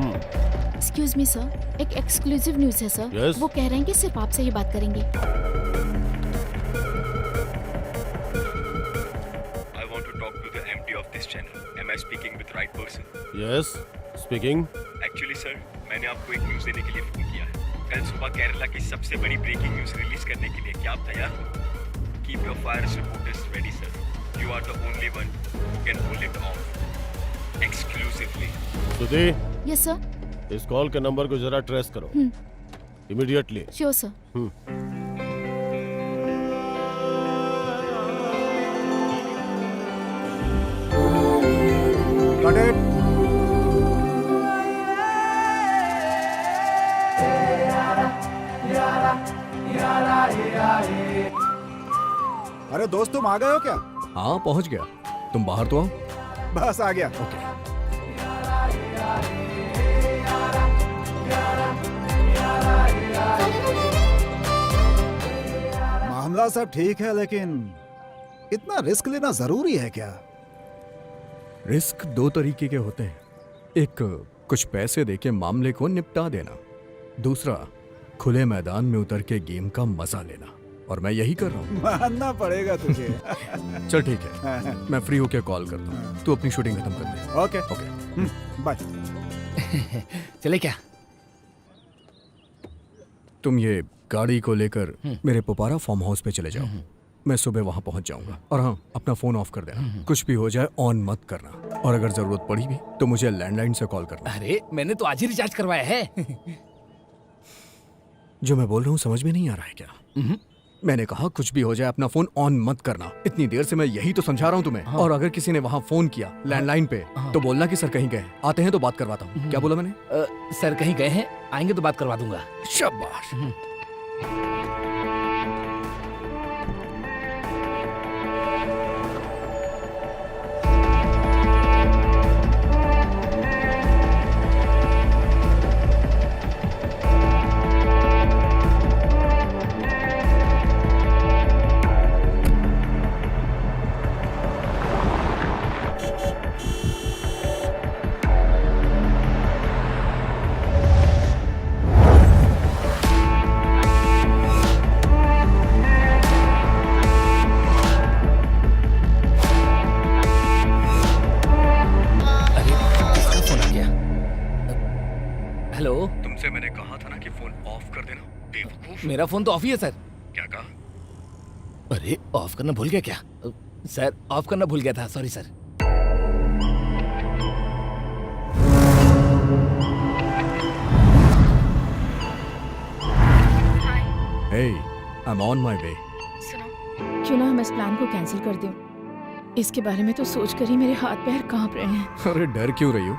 Excuse me sir, एक exclusive news है sir. Yes? वो कह रहे हैं कि सिर्फ आपसे ही बात करेंगे। I want to talk to the MD of this channel. Am I speaking with right person? Yes speaking. Actually sir, मैंने आपको एक न्यूज़ देने के लिए फोन किया है। कल सुबह केरला की सबसे बड़ी ब्रेकिंग न्यूज़ रिलीज करने के लिए क्या आप तैयार हो? Keep your fires reporters ready sir. You are the only one who can pull it off. Exclusively. Shruti, yes sir. इस कॉल के नंबर को जरा ट्रेस करो immediately. Sure sir. Got it? अरे दोस्त तुम आ गए हो क्या? हाँ पहुंच गया। तुम बाहर तो आओ। बस आ गया। ओके। मामला सब ठीक है लेकिन इतना रिस्क लेना जरूरी है क्या? रिस्क दो तरीके के होते हैं। एक कुछ पैसे देके मामले को निपटा देना, दूसरा खुले मैदान में उतर के गेम का मजा लेना, और मैं यही कर रहा हूँ। मानना पड़ेगा तुझे। चल ठीक है, मैं फ्री होके कॉल करता हूँ। तू अपनी शूटिंग खत्म कर दे। Okay okay bye. चले क्या? तुम ये गाड़ी को लेकर मेरे पोपारा फार्म हाउस पे चले जाओ। मैं सुबह वहां पहुंच जाऊंगा। और हाँ, अपना फोन ऑफ कर देना। कुछ भी हो जाए ऑन मत करना, और अगर जरूरत पड़ी भी तो मुझे लैंडलाइन से कॉल करना। अरे मैंने तो आज ही रिचार्ज करवाया है। जो मैं बोल रहा हूँ समझ में नहीं आ रहा है क्या? मैंने कहा कुछ भी हो जाए अपना फोन ऑन मत करना। इतनी देर से मैं यही तो समझा रहा हूँ तुम्हें। और अगर किसी ने वहाँ फोन किया लैंडलाइन पे तो बोलना कि सर कहीं गए, आते हैं तो बात करवाता हूँ। क्या बोला मैंने? सर कहीं गए हैं, आएंगे तो बात करवा दूंगा। शाबाश। हेलो, तुमसे मैंने कहा था ना कि फोन ऑफ कर देना, बेवकूफ। मेरा फोन तो ऑफ ही है सर। क्या कहा? अरे ऑफ करना भूल गया क्या? सर ऑफ करना भूल गया था, sorry sir. Hey, I'm on my way. सुनो, क्यों ना हम इस प्लान को कैंसिल कर दें? इसके बारे में तो सोच कर ही मेरे हाथ पैर कांप रहे हैं। अरे डर क्यों रही हो?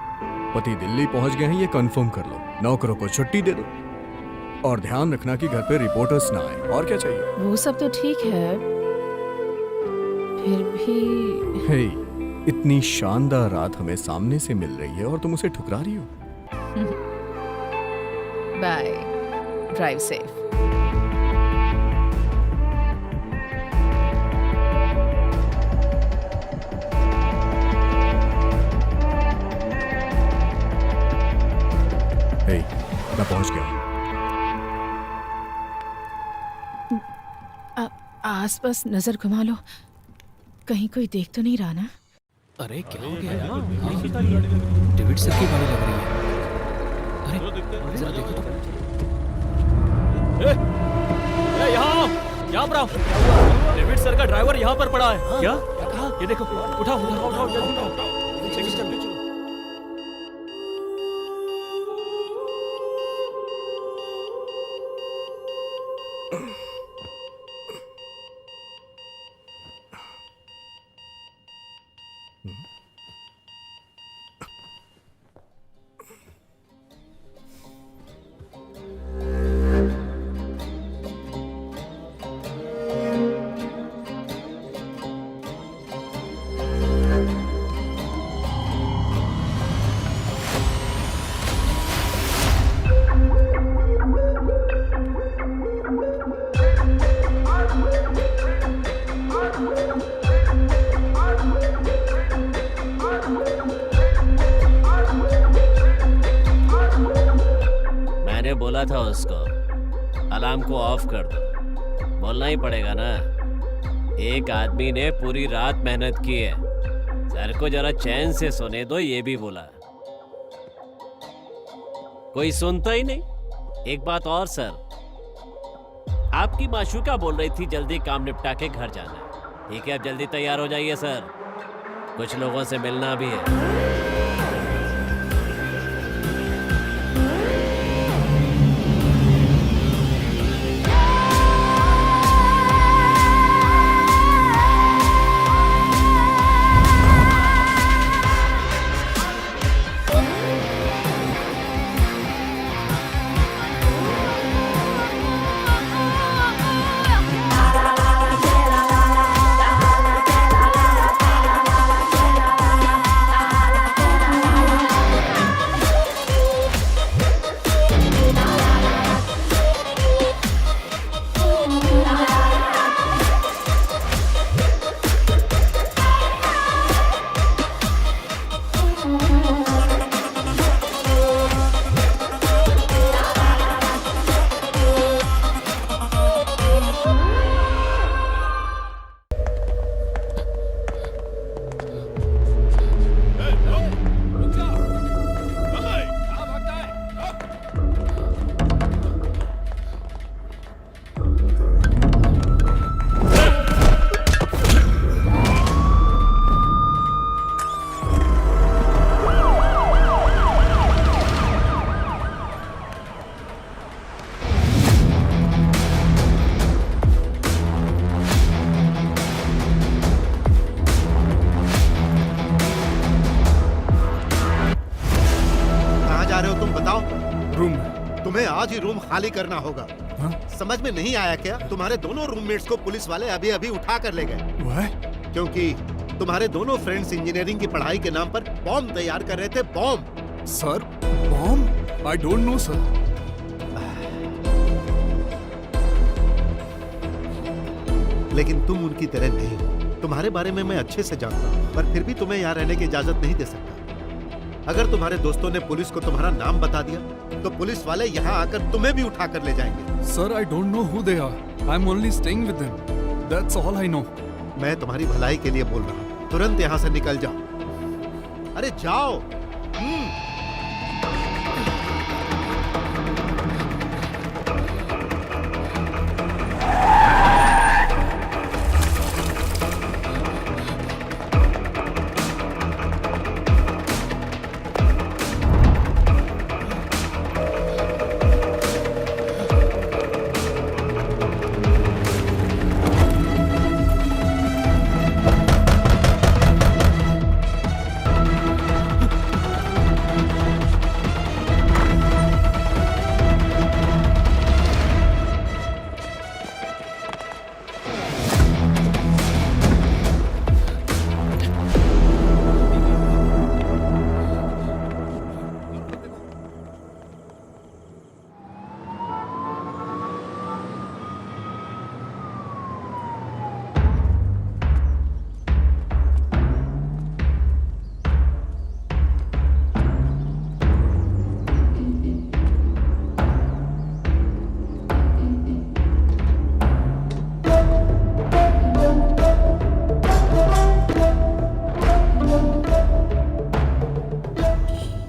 पति दिल्ली पहुंच गए हैं, ये कंफर्म कर लो। नौकरों को छुट्टी दे दो, और ध्यान रखना कि घर पे रिपोर्टर्स ना आए। और क्या चाहिए? वो सब तो ठीक है, फिर भी हे, इतनी शानदार रात हमें सामने से मिल रही है और तुम उसे ठुकरा रही हो। Bye, drive safe. हे, मैं पहुंच गया हूं। आसपास नजर घुमा लो, कहीं कोई देख तो नहीं रहा ना? अरे क्या हो गया? डेविड सर की गाड़ी लग रही है। अरे जरा देखो तो। यहाँ पर आओ। डेविड सर का ड्राइवर यहाँ पर पड़ा है। क्या कहा? ये देखो, उठाओ उठाओ उठाओ, जल्दी उठाओ। चलो चलो। बोला था उसको अलार्म को ऑफ कर दो। बोलना ही पड़ेगा ना, एक आदमी ने पूरी रात मेहनत की है, सर को जरा चैन से सोने दो, ये भी बोला। कोई सुनता ही नहीं। एक बात और सर, आपकी माशूका बोल रही थी जल्दी काम निपटा के घर जाना है। ठीक है, अब जल्दी तैयार हो जाइए सर, कुछ लोगों से मिलना भी है। तुम्हें आज ही रूम खाली करना होगा। समझ में नहीं आया क्या? तुम्हारे दोनों रूममेट्स को पुलिस वाले अभी अभी उठा कर ले गए, क्योंकि तुम्हारे दोनों फ्रेंड्स इंजीनियरिंग की पढ़ाई के नाम पर बॉम्ब तैयार कर रहे थे। Bomb sir, bomb? I don't no sir. लेकिन तुम उनकी तरह नहीं हो। तुम्हारे बारे में मैं अच्छे से जानता हूँ, पर फिर भी तुम्हें यहाँ रहने की इजाजत नहीं दे सकता। अगर तुम्हारे दोस्तों ने पुलिस को तुम्हारा नाम बता दिया तो पुलिस वाले यहाँ आकर तुम्हें भी उठा कर ले जाएंगे। Sir, I don't know who they are. I am only staying with them, that's all I know. मैं तुम्हारी भलाई के लिए बोल रहा हूँ, तुरंत यहाँ से निकल जाओ। अरे जाओ।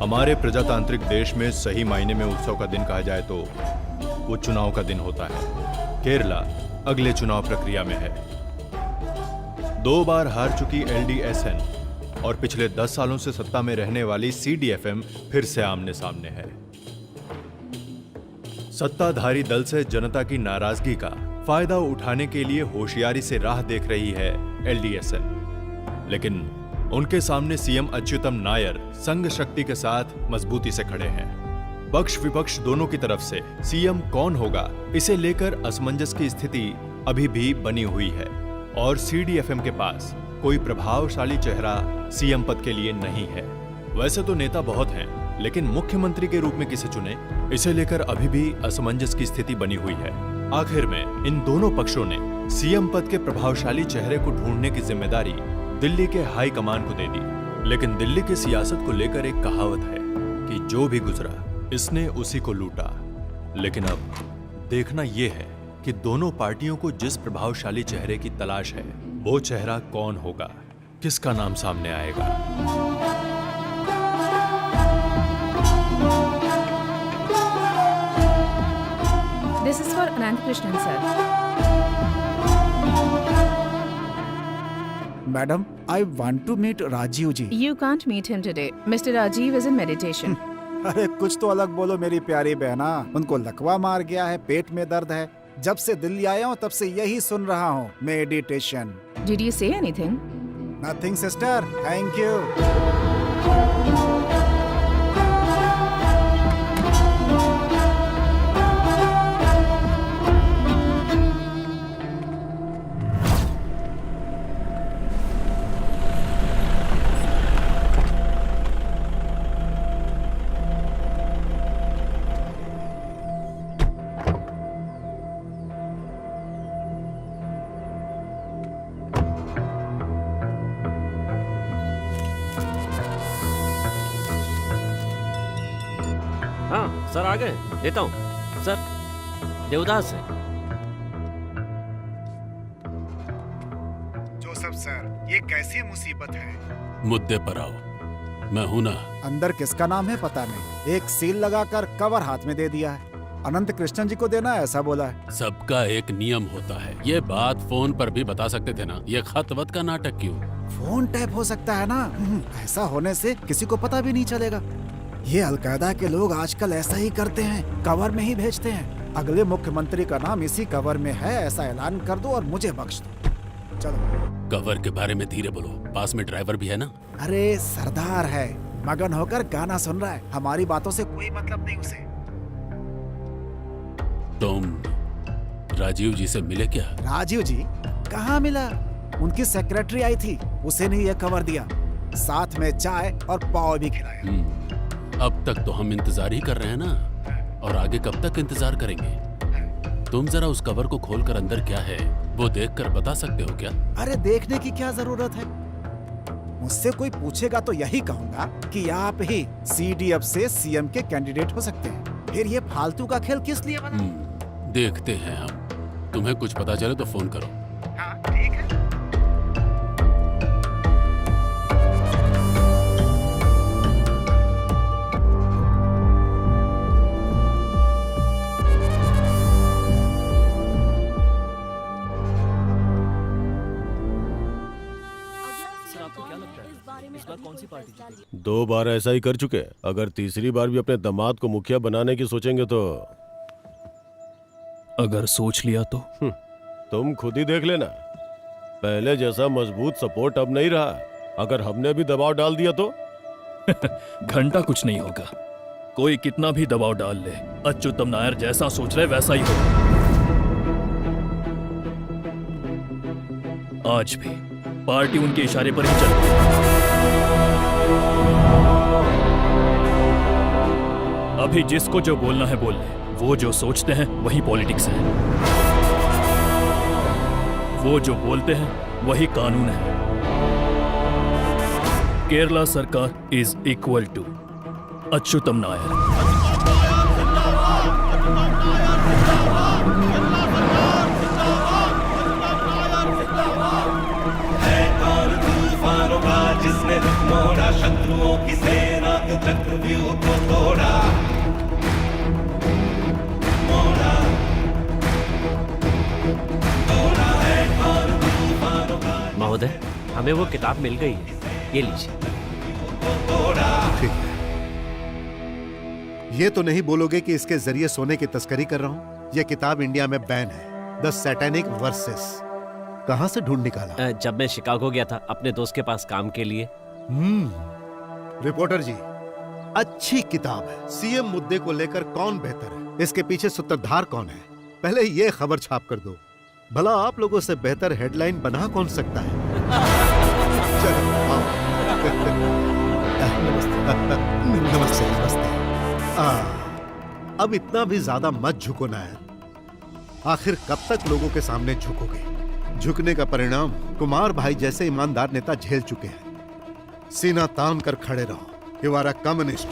हमारे प्रजातांत्रिक देश में सही मायने में उत्सव का दिन कहा जाए तो वो चुनाव का दिन होता है। केरला अगले चुनाव प्रक्रिया में है। 2 बार हार चुकी LDSN और पिछले 10 सालों से सत्ता में रहने वाली CDFM फिर से आमने सामने है। सत्ताधारी दल से जनता की नाराजगी का फायदा उठाने के लिए होशियारी से राह देख रही है LDSN, लेकिन उनके सामने सीएम अच्युतम नायर संघ शक्ति के साथ मजबूती से खड़े हैं। पक्ष विपक्ष दोनों की तरफ से सीएम कौन होगा, इसे लेकर असमंजस की स्थिति अभी भी बनी हुई है और CDFM के पास कोई प्रभावशाली चेहरा सीएम पद के लिए नहीं है। वैसे तो नेता बहुत हैं, लेकिन मुख्यमंत्री के रूप में किसे चुने, इसे लेकर अभी भी असमंजस की स्थिति बनी हुई है। आखिर में इन दोनों पक्षों ने सीएम पद के प्रभावशाली चेहरे को ढूंढने की जिम्मेदारी दिल्ली के हाई कमान को दे दी। लेकिन दिल्ली की सियासत को लेकर एक कहावत है कि जो भी गुजरा इसने उसी को लूटा। लेकिन अब देखना यह है कि दोनों पार्टियों को जिस प्रभावशाली चेहरे की तलाश है, वो चेहरा कौन होगा, किसका नाम सामने आएगा। This is for Anant Krishnan, sir. Madam, I want to meet Rajeev ji. You can't meet him today. Mr. Rajiv is in meditation. अरे कुछ तो अलग बोलो मेरी प्यारी बहना। उनको लकवा मार गया है, पेट में दर्द है। जब से दिल्ली आया हूँ तब से यही सुन रहा हूँ, meditation. Did you say anything? Nothing, sister. Thank you. हाँ सर, आ गए। लेता हूँ सर, देवदास है। जोसेफ सर, ये कैसी मुसीबत है? मुद्दे पर आओ, मैं हूं ना। अंदर किसका नाम है पता नहीं। एक सील लगाकर कवर हाथ में दे दिया है। अनंत कृष्णन जी को देना है ऐसा बोला है। सबका एक नियम होता है। ये बात फोन पर भी बता सकते थे ना। ये खत वत का नाटक क्यों? फोन टैप हो सकता है ना। ऐसा होने से किसी को पता भी नहीं चलेगा। ये अलकायदा के लोग आजकल ऐसा ही करते हैं, कवर में ही भेजते हैं। अगले मुख्यमंत्री का नाम इसी कवर में है ऐसा ऐलान कर दो और मुझे बख्श दो। चलो। कवर के बारे में धीरे बोलो, पास में ड्राइवर भी है ना। अरे सरदार है, मगन होकर गाना सुन रहा है। हमारी बातों से कोई मतलब नहीं उसे। तुम राजीव जी से मिले क्या? राजीव जी कहाँ मिला? उनकी सेक्रेटरी आई थी, उसे नहीं ये कवर दिया, साथ में चाय और पाव भी खिलाया। अब तक तो हम इंतजार ही कर रहे हैं ना, और आगे कब तक इंतजार करेंगे? तुम जरा उस कवर को खोलकर अंदर क्या है वो देखकर बता सकते हो क्या? अरे देखने की क्या जरूरत है? मुझसे कोई पूछेगा तो यही कहूंगा कि आप ही CDF से CM के कैंडिडेट हो सकते हैं। फिर ये फालतू का खेल किस लिए बना? देखते हैं हम। तुम्हें कुछ पता चले तो फोन करो। हाँ ठीक है। दो बार ऐसा ही कर चुके। अगर तीसरी बार भी अपने दामाद को मुखिया बनाने की सोचेंगे तो अगर सोच लिया तो तुम खुद ही देख लेना। पहले जैसा मजबूत सपोर्ट अब नहीं रहा। अगर हमने भी दबाव डाल दिया तो घंटा कुछ नहीं होगा। कोई कितना भी दबाव डाल ले, अच्युतम नायर जैसा सोच रहे वैसा ही होगा। आज भी पार्टी उनके इशारे पर ही चलती है। अभी जिसको जो बोलना है बोल ले। वो जो सोचते हैं वही पॉलिटिक्स है। वो जो बोलते हैं वही कानून है। केरला सरकार is equal to Achyutam Nair. जिसने मोड़ा शत्रुओं की सेना के चक्रव्यूह को तोड़ा, महोदय, हमें वो किताब मिल गई है, ये लीजिए। ठीक है। ये तो नहीं बोलोगे कि इसके जरिए सोने की तस्करी कर रहा हूँ? ये किताब इंडिया में बैन है। The satanic versus. कहाँ से ढूंढ निकाला? जब मैं शिकागो गया था अपने दोस्त के पास काम के लिए। रिपोर्टर जी, अच्छी किताब है। सीएम मुद्दे को लेकर कौन बेहतर है, इसके पीछे सूत्रधार कौन है, पहले ये खबर छाप कर दो। भला आप लोगों से बेहतर हेडलाइन बना कौन सकता है? चलो आओ। नमस्ते नमस्ते। अब इतना भी ज्यादा मत झुको नायर। आखिर कब तक लोगों के सामने झुकोगे? झुकने का परिणाम कुमार भाई जैसे ईमानदार नेता झेल चुके हैं। सीना तान कर खड़े रहो। You are a communist.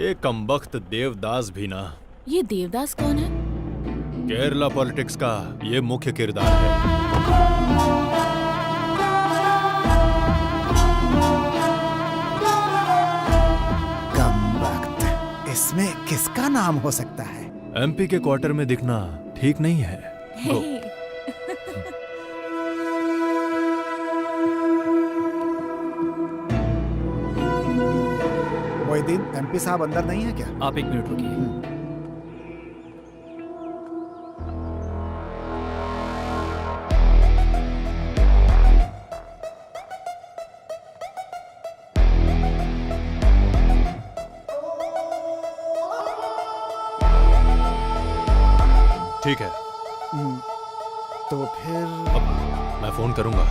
ये कमबख्त देवदास भी ना। ये देवदास कौन है? केरला पॉलिटिक्स का ये मुख्य किरदार है। कमबख्त, इसमें किसका नाम हो सकता है? एमपी के क्वार्टर में दिखना ठीक नहीं है। गो। मोहिदीन, एमपी साहब अंदर नहीं है क्या? आप 1 मिनट रुकिए। ठीक है, तो फिर अब मैं फोन करूंगा।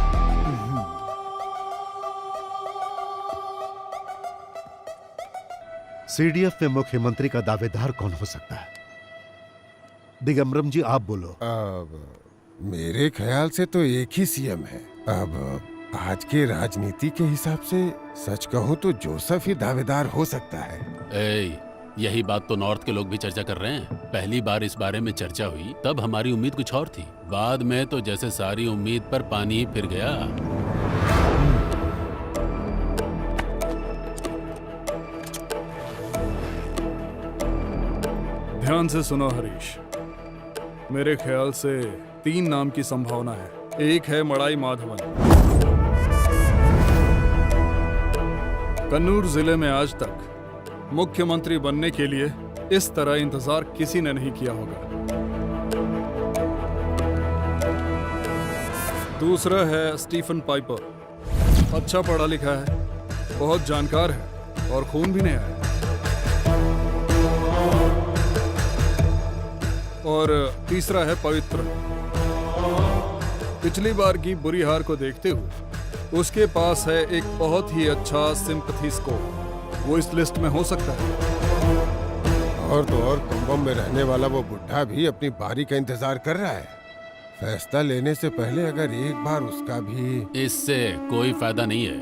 सीडीएफ में मुख्यमंत्री का दावेदार कौन हो सकता है? दिगंबरम जी, आप बोलो। अब मेरे ख्याल से तो एक ही सीएम है। अब आज के राजनीति के हिसाब से सच कहूं तो जोसेफ ही दावेदार हो सकता है। यही बात तो नॉर्थ के लोग भी चर्चा कर रहे हैं। पहली बार इस बारे में चर्चा हुई तब हमारी उम्मीद कुछ और थी, बाद में तो जैसे सारी उम्मीद पर पानी ही फिर गया। ध्यान से सुनो हरीश, मेरे ख्याल से 3 नाम की संभावना है। एक है मड़ाई माधवन। कन्नूर जिले में आज तक मुख्यमंत्री बनने के लिए इस तरह इंतजार किसी ने नहीं किया होगा। दूसरा है स्टीफन पाइपर। अच्छा पढ़ा लिखा है, बहुत जानकार है और खून भी नया है। और तीसरा है पवित्र। पिछली बार की बुरी हार को देखते हुए उसके पास है एक बहुत ही अच्छा सिंपैथी स्कोर। वो इस लिस्ट में हो सकता है। और तो और कुंभम में रहने वाला वो बुढ़ा भी अपनी बारी का इंतजार कर रहा है। फैसला लेने से पहले अगर एक बार उसका भी। इससे कोई फायदा नहीं है।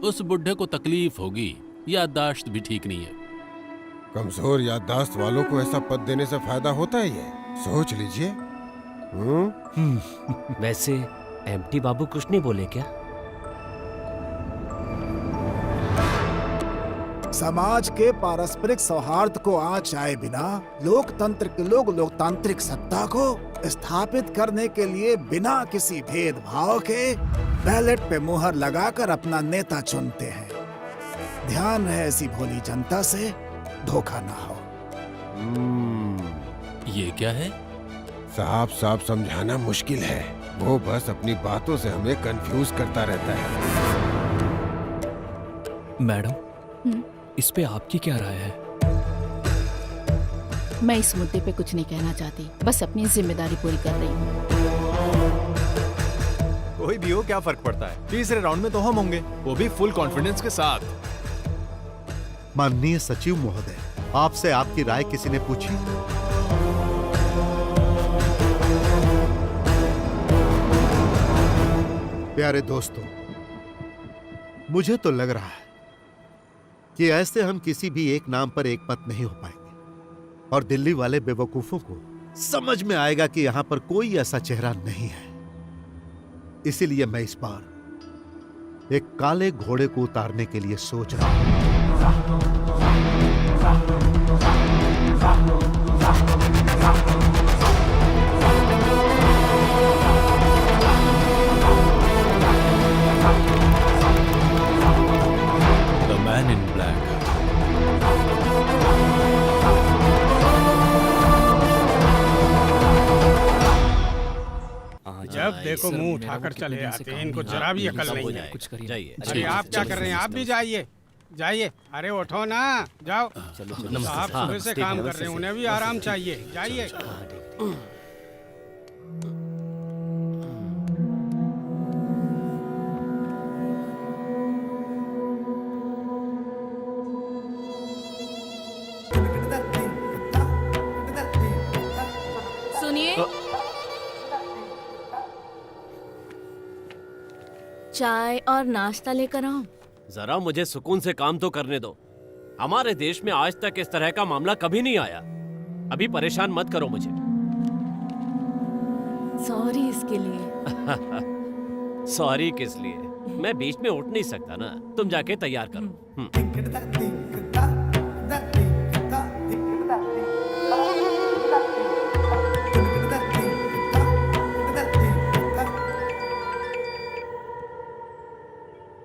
उस बुढ़े को तकलीफ होगी, याददाश्त भी ठीक नहीं है। कमजोर याददाश्त वालों को ऐसा पद देने से फायदा होता ही है, सोच लीजिए। वैसे एमटी बाबू कुछ नहीं बोले क्या? समाज के पारस्परिक सौहार्द को आंच आए बिना लोकतंत्र के लोग लोकतांत्रिक सत्ता को स्थापित करने के लिए बिना किसी भेदभाव के बैलेट पे मुहर लगाकर अपना नेता चुनते हैं। ध्यान रहे ऐसी भोली जनता से धोखा ना हो। ये क्या है? साफ साफ समझाना मुश्किल है, वो बस अपनी बातों से हमें कंफ्यूज करता रहता है। मैडम, इस पे आपकी क्या राय है? मैं इस मुद्दे पे कुछ नहीं कहना चाहती, बस अपनी जिम्मेदारी पूरी कर रही हूँ। कोई भी हो, क्या फर्क पड़ता है? तीसरे राउंड में तो हम होंगे, वो भी फुल कॉन्फिडेंस के साथ। माननीय सचिव महोदय, आपसे आपकी राय किसी ने पूछी? प्यारे दोस्तों, मुझे तो लग रहा है कि ऐसे हम किसी भी एक नाम पर एक मत नहीं हो पाएंगे और दिल्ली वाले बेवकूफों को समझ में आएगा कि यहां पर कोई ऐसा चेहरा नहीं है। इसीलिए मैं इस बार एक काले घोड़े को उतारने के लिए सोच रहा हूं। The man in black. जब देखो मुंह उठाकर चले आते हैं, इनको जरा भी अकल नहीं है। कुछ करिए। अरे आप क्या कर रहे हैं? आप भी जाइए जाइए। अरे उठो ना, जाओ। आप सुबह से काम कर रहे हैं, उन्हें भी आराम चाहिए। जाइए। सुनिए, चाय और नाश्ता लेकर आऊं? जरा मुझे सुकून से काम तो करने दो। हमारे देश में आज तक इस तरह का मामला कभी नहीं आया। अभी परेशान मत करो मुझे। सॉरी इसके लिए। सॉरी किस लिए? मैं बीच में उठ नहीं सकता ना। तुम जाके तैयार करो।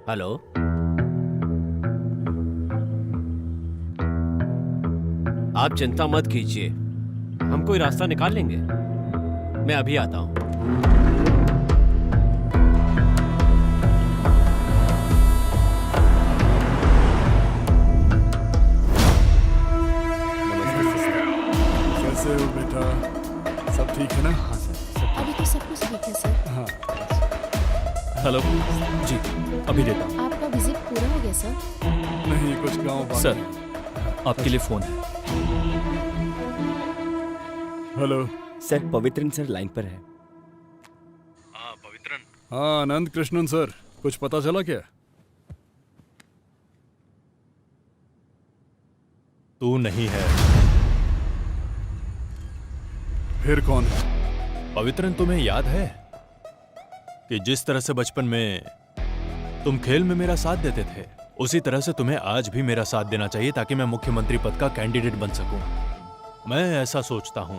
हेलो, आप चिंता मत कीजिए, हम कोई रास्ता निकाल लेंगे। मैं अभी आता हूं। कैसे हो बेटा? सब ठीक है ना? हाँ सर। अभी तो सब कुछ ठीक है सर। हाँ। हेलो जी, अभी देता हूँ। आपका विजिट पूरा हो गया सर? नहीं, कुछ गाँव बाकी सर, आपके लिए फोन है। Hello sir, Pavithran sir line पर है। हाँ पवित्रन। हाँ आनंद कृष्णन सर, कुछ पता चला क्या? तू नहीं है। फिर कौन है? पवित्रन, तुम्हें याद है कि जिस तरह से बचपन में तुम खेल में मेरा साथ देते थे, उसी तरह से तुम्हें आज भी मेरा साथ देना चाहिए ताकि मैं मुख्यमंत्री पद का कैंडिडेट बन सकूं। मैं ऐसा सोचता हूं।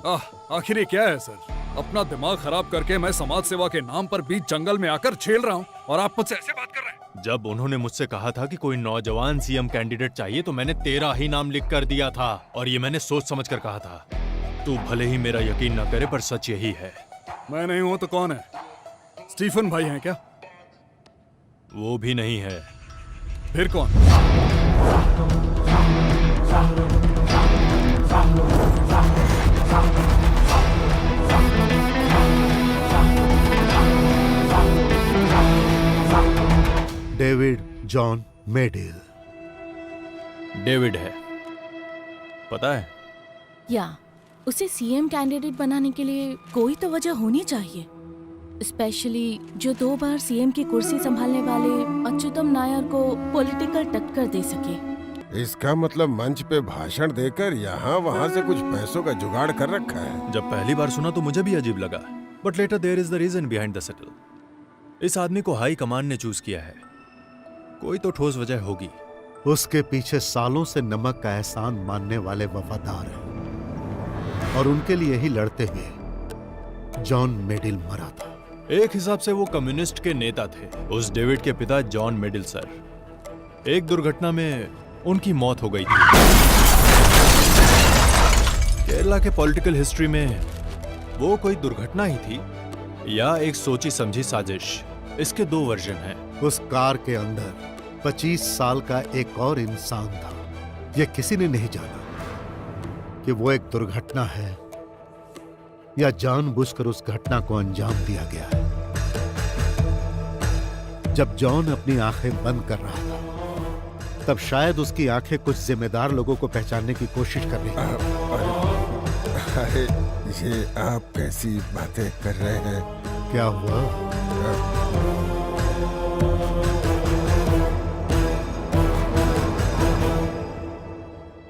आखिर ये क्या है सर? अपना दिमाग खराब करके मैं समाज सेवा के नाम पर बीच जंगल में आकर झेल रहा हूं और आप मुझसे ऐसे बात कर रहे हैं? जब उन्होंने मुझसे कहा था कि कोई नौजवान सीएम कैंडिडेट चाहिए तो मैंने तेरा ही नाम लिख कर दिया था, और ये मैंने सोच समझ कर कहा था। तू भले ही मेरा यकीन न करे, पर सच यही है। मैं नहीं हूं तो कौन है? स्टीफन भाई हैं क्या? वो भी नहीं है। फिर कौन? David John मेडिल। डेविड है, पता है? या उसे सीएम कैंडिडेट बनाने के लिए कोई तो वजह होनी चाहिए, स्पेशली जो 2 बार सीएम की कुर्सी संभालने वाले अच्युतम नायर को पॉलिटिकल टक्कर दे सके। इसका मतलब मंच पे भाषण देकर यहाँ वहाँ से कुछ पैसों का जुगाड़ कर रखा है। जब पहली बार सुना तो मुझे भी अजीब लगा, but later there is the reason behind the settle. इस आदमी को हाई कमान ने चूज किया है, कोई तो ठोस वजह होगी। उसके पीछे सालों से नमक का एहसान मानने वाले वफादार हैं, और उनके लिए ही लड़ते हुए जॉन मेडिल मरा था। एक हिसाब से वो कम्युनिस्ट के नेता थे। उस डेविड के पिता जॉन मेडिल सर, एक दुर्घटना में उनकी मौत हो गई थी। केरला के पॉलिटिकल हिस्ट्री में वो कोई दुर्घटना ही थी या एक सोची समझी साजिश, इसके 2 वर्जन हैं। उस कार के अंदर 25 साल का एक और इंसान था। यह किसी ने नहीं जाना कि वो एक दुर्घटना है या जानबूझकर उस घटना को अंजाम दिया गया है। जब जॉन अपनी आंखें बंद कर रहा था, तब शायद उसकी आंखें कुछ जिम्मेदार लोगों को पहचानने की कोशिश कर रही थी। अरे ये आप कैसी बातें कर रहे हैं? क्या हुआ?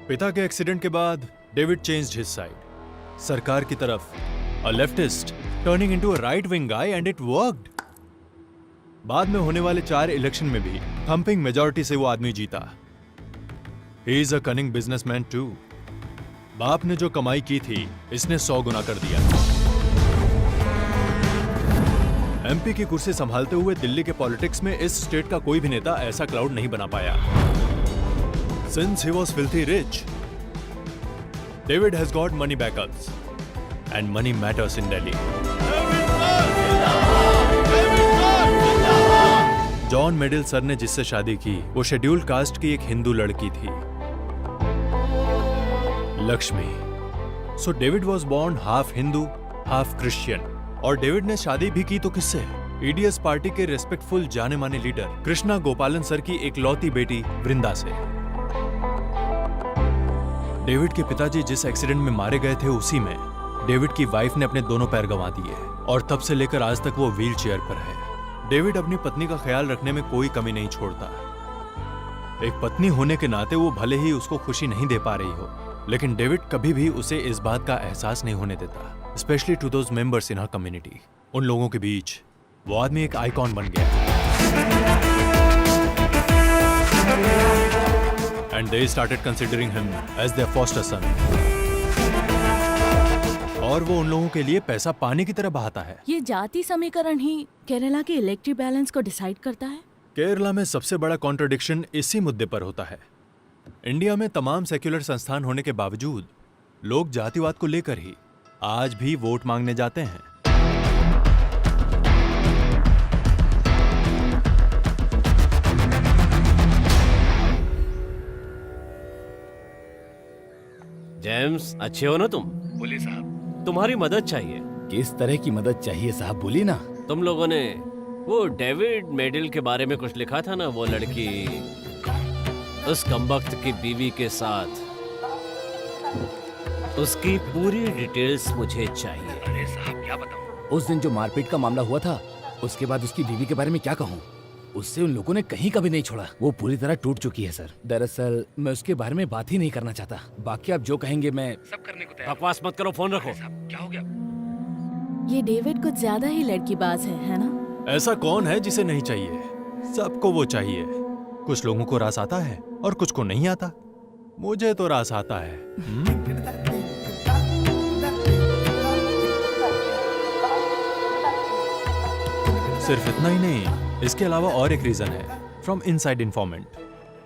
पिता के एक्सीडेंट के बाद डेविड चेंज्ड हिज साइड। सरकार की तरफ, a leftist turning into a right wing guy, and it worked. बाद में होने वाले 4 इलेक्शन में भी थंपिंग मेजॉरिटी से वो आदमी जीता। He is a cunning businessman too. बाप ने जो कमाई की थी, इसने 100 गुना कर दिया। एमपी की कुर्सी संभालते हुए दिल्ली के पॉलिटिक्स में इस स्टेट का कोई भी नेता ऐसा क्लाउड नहीं बना पाया। Since he was filthy rich, David has got money backups, and money matters in Delhi. John Medill sir ने जिससे शादी की, वो शेड्यूल्ड कास्ट की एक हिंदू लड़की थी, Lakshmi. So David was born half Hindu half Christian. और डेविड ने शादी भी की तो किससे? ईडीएस पार्टी के रेस्पेक्टफुल जाने माने लीडर कृष्णा गोपालन सर की इकलौती बेटी वृंदा से। डेविड के पिताजी जिस एक्सीडेंट में मारे गए थे, उसी में डेविड की वाइफ ने अपने दोनों पैर गंवा दिए, और तब से लेकर आज तक वो व्हील चेयर पर है। डेविड अपनी पत्नी का ख्याल रखने में कोई कमी नहीं छोड़ता। एक पत्नी होने के नाते वो भले ही उसको खुशी नहीं दे पा रही हो, लेकिन डेविड कभी भी उसे इस बात का एहसास नहीं होने देता, specially to those members in her community. उन लोगों के बीच वो आदमी एक आइकॉन बन गया and they started considering him as their foster son. और वो उन लोगों के लिए पैसा पानी की तरह बहाता है। ये जाति समीकरण ही केरला के इलेक्ट्रिक बैलेंस को डिसाइड करता है। केरला में सबसे बड़ा कॉन्ट्रडिक्शन इसी मुद्दे पर होता है। इंडिया में तमाम सेक्युलर संस्थान होने के बावजूद लोग जातिवाद को लेकर ही आज भी वोट मांगने जाते हैं। जेम्स, अच्छे हो ना तुम? बोलिए साहब। तुम्हारी मदद चाहिए। किस तरह की मदद चाहिए साहब, बोलिए ना। तुम लोगों ने वो डेविड मेडल के बारे में कुछ लिखा था ना, वो लड़की उस कमबख्त की बीवी के साथ, उसकी पूरी डिटेल्स मुझे चाहिए। अरे साहब क्या बताऊं? उस दिन जो मारपीट का मामला हुआ था, उसके बाद उसकी बीवी के बारे में क्या कहूँ? उससे उन लोगों ने कहीं का भी नहीं छोड़ा। वो पूरी तरह टूट चुकी है सर। दरअसल मैं उसके बारे में बात ही नहीं करना चाहता। बाकी आप जो कहेंगे मैं सब करने को तैयार। बकवास मत करो, फोन रखो। साहब क्या हो गया? ये डेविड कुछ ज्यादा ही लड़कीबाज है ना? ऐसा कौन है जिसे नहीं चाहिए? सबको वो चाहिए। कुछ लोगों को रास आता है और कुछ को नहीं आता। मुझे तो रास आता है। सिर्फ इतना ही नहीं, इसके अलावा और एक रीजन है फ्रॉम इनसाइड इन्फॉर्मेंट।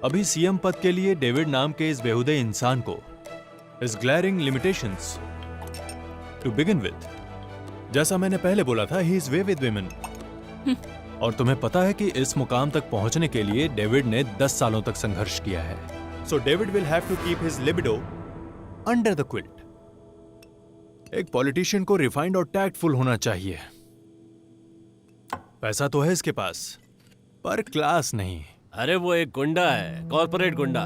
अभी सीएम पद के लिए डेविड नाम के इस बेहुदे इंसान को इस glaring limitations to begin with. जैसा मैंने पहले बोला था, he is way with women. और तुम्हें पता है कि इस मुकाम तक पहुंचने के लिए डेविड ने 10 सालों तक संघर्ष किया है। So David will have to keep his libido under the quilt. एक पॉलिटिशियन को रिफाइंड और टैक्टफुल होना चाहिए। पैसा तो है इसके पास, पर क्लास नहीं। अरे वो एक गुंडा है, कॉर्पोरेट गुंडा।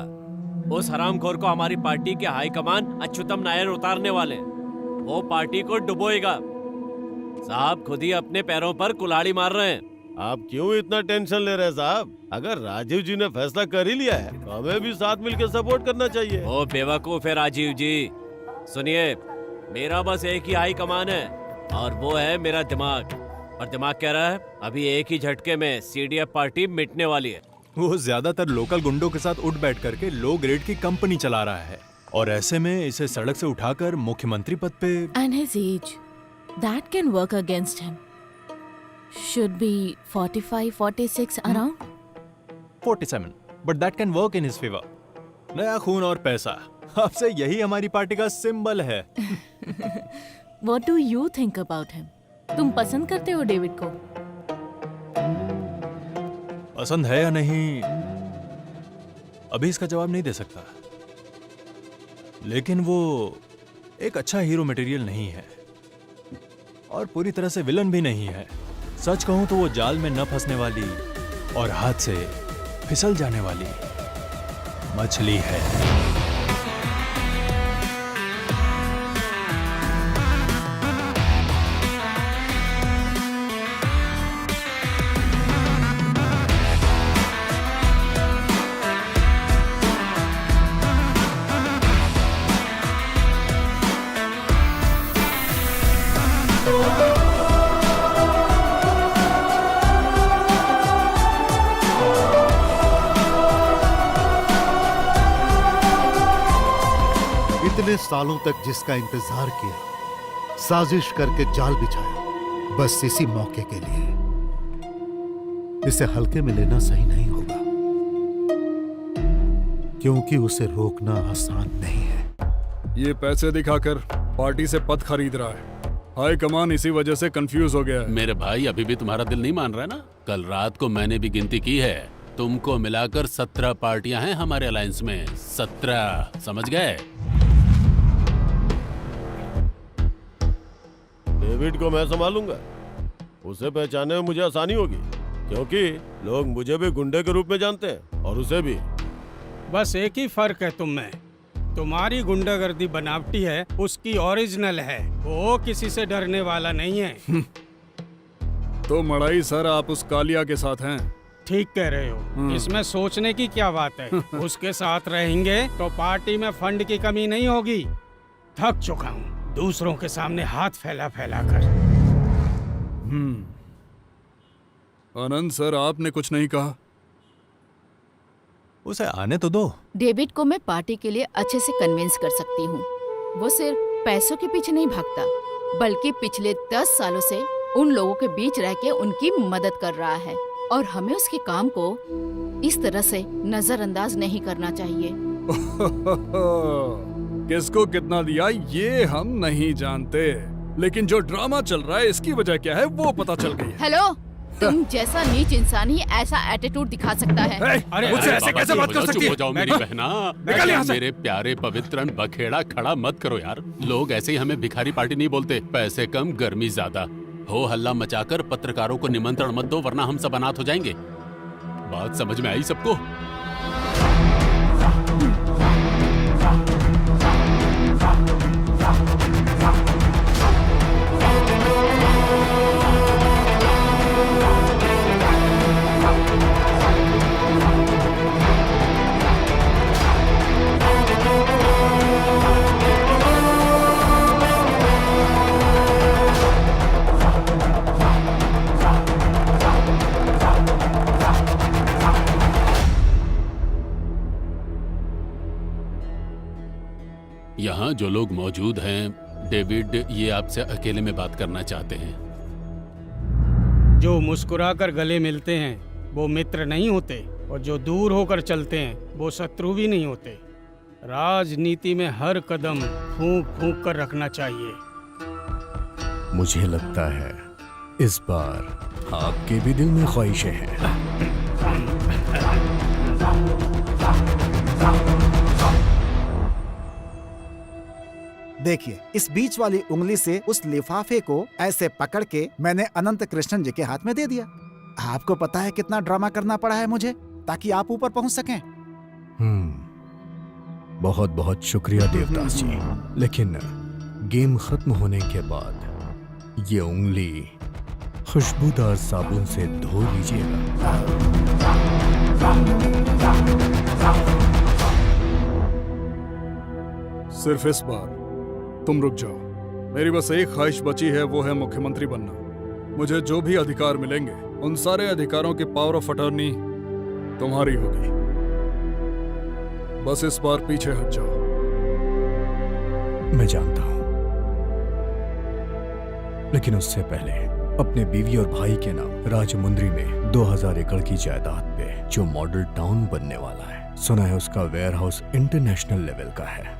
उस हरामखोर को हमारी पार्टी के हाईकमान अच्युतम नायर उतारने वाले। वो पार्टी को डुबोएगा। साहब खुद ही अपने पैरों पर कुल्हाड़ी मार रहे हैं। आप क्यों इतना टेंशन ले रहे हैं साहब? अगर राजीव जी ने फैसला कर ही लिया है तो हमें भी साथ मिलकर सपोर्ट करना चाहिए। ओ बेवकूफ है राजीव जी। सुनिए, मेरा बस एक ही हाई कमान है और वो है मेरा दिमाग। और दिमाग कह रहा है अभी एक ही झटके में सीडीएफ पार्टी मिटने वाली है। वो ज्यादातर लोकल गुंडों के साथ उठ बैठ करके लो ग्रेड की कंपनी चला रहा है, और ऐसे में इसे सड़क से उठाकर मुख्यमंत्री पद पे। And his age, that can work against him. Should be 45, 46 around. 47, but that can work in his favor. नया खून और पैसा, आपसे यही हमारी पार्टी का सिंबल है। What do you think about him? तुम पसंद करते हो डेविड को? पसंद है या नहीं, अभी इसका जवाब नहीं दे सकता। लेकिन वो एक अच्छा हीरो मटेरियल नहीं है और पूरी तरह से विलन भी नहीं है। सच कहूं तो वो जाल में न फंसने वाली और हाथ से फिसल जाने वाली मछली है। इतने सालों तक जिसका इंतजार किया, साजिश करके जाल बिछाया, बस इसी मौके के लिए। इसे हल्के में लेना सही नहीं होगा, क्योंकि उसे रोकना आसान नहीं है। ये पैसे दिखाकर पार्टी से पद खरीद रहा है। हाई कमान इसी वजह से कंफ्यूज हो गया है। मेरे भाई, अभी भी तुम्हारा दिल नहीं मान रहा है ना? कल रात को मैंने भी गिनती की है, तुमको मिलाकर 17 पार्टियां हैं हमारे अलायंस में। 17, समझ गए? डेविड को मैं संभालूंगा। उसे पहचानने में मुझे आसानी होगी, क्योंकि लोग मुझे भी गुंडे के रूप में जानते हैं और उसे भी। बस एक ही फर्क है तुम में। तुम्हारी गुंडागर्दी बनावटी है, उसकी ओरिजिनल है। वो किसी से डरने वाला नहीं है। तो मड़ाई सर, आप उस कालिया के साथ हैं? ठीक कह रहे हो, इसमें सोचने की क्या बात है। उसके साथ रहेंगे तो पार्टी में फंड की कमी नहीं होगी। थक चुका हूँ दूसरों के सामने हाथ फैला फैला कर। आनंद सर, आपने कुछ नहीं कहा? उसे आने तो दो। डेविड को मैं पार्टी के लिए अच्छे से कन्विंस कर सकती हूँ। वो सिर्फ पैसों के पीछे नहीं भागता, बल्कि पिछले 10 सालों से उन लोगों के बीच रह के उनकी मदद कर रहा है, और हमें उसके काम को इस तरह से नजरअंदाज नहीं करना चाहिए। किसको कितना दिया ये हम नहीं जानते, लेकिन जो ड्रामा चल रहा है इसकी वजह क्या है वो पता चल गई है। हेलो, तुम जैसा नीच इंसान ही ऐसा एटीट्यूड दिखा सकता है। अरे मुझसे ऐसे कैसे बात कर सकती है? हो जाओ मेरी बहना। निकल यहाँ से। मेरे प्यारे पवित्रन बखेड़ा खड़ा मत करो यार। लोग ऐसे ही हमें भिखारी पार्टी नहीं बोलते। पैसे कम गर्मी ज्यादा। हो हल्ला मचाकर पत्रकारों को निमंत्रण मत दो, वरना हम सब अनाथ हो जाएंगे। बात समझ में आई सबको? यहाँ जो लोग मौजूद हैं, डेविड ये आपसे अकेले में बात करना चाहते हैं। जो मुस्कुराकर गले मिलते हैं वो मित्र नहीं होते, और जो दूर होकर चलते हैं वो शत्रु भी नहीं होते। राजनीति में हर कदम फूंक फूंक कर रखना चाहिए। मुझे लगता है इस बार आपके भी दिल में ख्वाहिशें हैं। देखिए, इस बीच वाली उंगली से उस लिफाफे को ऐसे पकड़ के मैंने अनंत कृष्णन जी के हाथ में दे दिया। आपको पता है कितना ड्रामा करना पड़ा है मुझे ताकि आप ऊपर पहुंच सकें। बहुत बहुत शुक्रिया देवदास जी, लेकिन गेम खत्म होने के बाद ये उंगली खुशबूदार साबुन से धो लीजिएगा। सिर्फ इस बार तुम रुक जाओ। मेरी बस एक ख्वाहिश बची है, वो है मुख्यमंत्री बनना। मुझे जो भी अधिकार मिलेंगे उन सारे अधिकारों की पावर ऑफ अटॉर्नी तुम्हारी होगी। बस इस बार पीछे हट जाओ। मैं जानता हूं, लेकिन उससे पहले अपने बीवी और भाई के नाम राजमुंद्री में 2000 एकड़ की जायदाद पे जो मॉडल टाउन बनने वाला है, सुना है उसका वेयर हाउस इंटरनेशनल लेवल का है।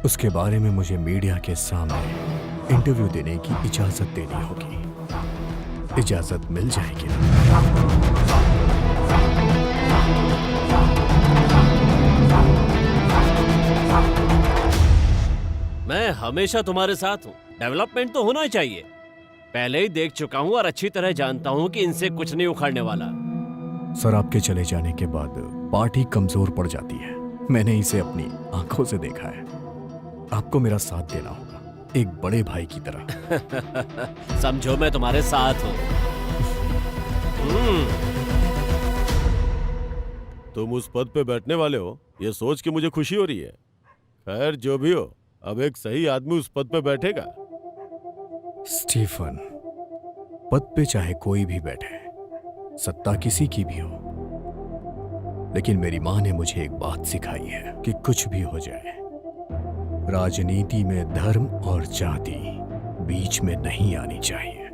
उसके बारे में मुझे मीडिया के सामने इंटरव्यू देने की इजाजत देनी होगी। इजाजत मिल जाएगी ना? मैं हमेशा तुम्हारे साथ हूँ। डेवलपमेंट तो होना ही चाहिए। पहले ही देख चुका हूँ और अच्छी तरह जानता हूँ कि इनसे कुछ नहीं उखाड़ने वाला। सर, आपके चले जाने के बाद पार्टी कमजोर पड़ जाती है। मैंने इसे अपनी आंखों से देखा है। आपको मेरा साथ देना होगा, एक बड़े भाई की तरह। समझो मैं तुम्हारे साथ हूँ। तुम उस पद पे बैठने वाले हो, ये सोच के मुझे खुशी हो रही है। खैर जो भी हो, अब एक सही आदमी उस पद पे बैठेगा। स्टीफन, पद पे चाहे कोई भी बैठे, सत्ता किसी की भी हो, लेकिन मेरी माँ ने मुझे एक बात सिखाई है कि कुछ भी हो जाए, राजनीति में धर्म और जाति बीच में नहीं आनी चाहिए।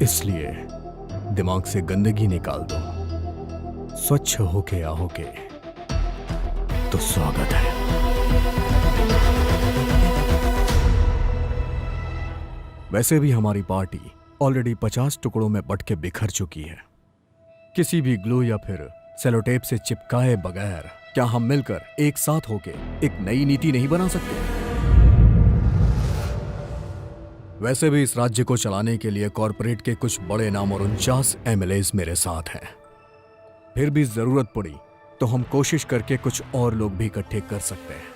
इसलिए दिमाग से गंदगी निकाल दो। स्वच्छ होके आओगे तो स्वागत है। वैसे भी हमारी पार्टी ऑलरेडी 50 टुकड़ों में बट के बिखर चुकी है। किसी भी ग्लू या फिर सेलोटेप से चिपकाए बगैर क्या हम मिलकर एक साथ होके एक नई नीति नहीं बना सकते? वैसे भी इस राज्य को चलाने के लिए कॉरपोरेट के कुछ बड़े नाम और 49 MLAs मेरे साथ हैं। फिर भी जरूरत पड़ी तो हम कोशिश करके कुछ और लोग भी इकट्ठे कर सकते हैं।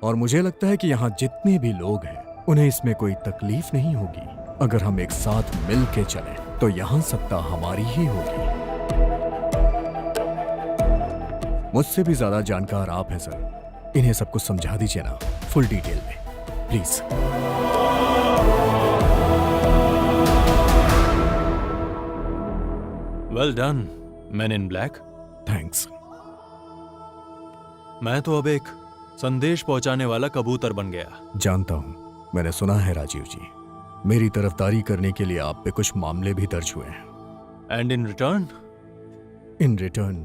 और मुझे लगता है कि यहां जितने भी लोग हैं उन्हें इसमें कोई तकलीफ नहीं होगी अगर हम एक साथ मिल के चलें। तो यहाँ सत्ता हमारी ही होगी। मुझसे भी ज्यादा जानकार आप हैं सर। इन्हें सब कुछ समझा दीजिए ना, फुल डिटेल में please. Well done man in black. Thanks. मैं तो अब एक संदेश पहुंचाने वाला कबूतर बन गया। जानता हूं, मैंने सुना है राजीव जी, मेरी तरफदारी करने के लिए आप पे कुछ मामले भी दर्ज हुए हैं। And in return? In return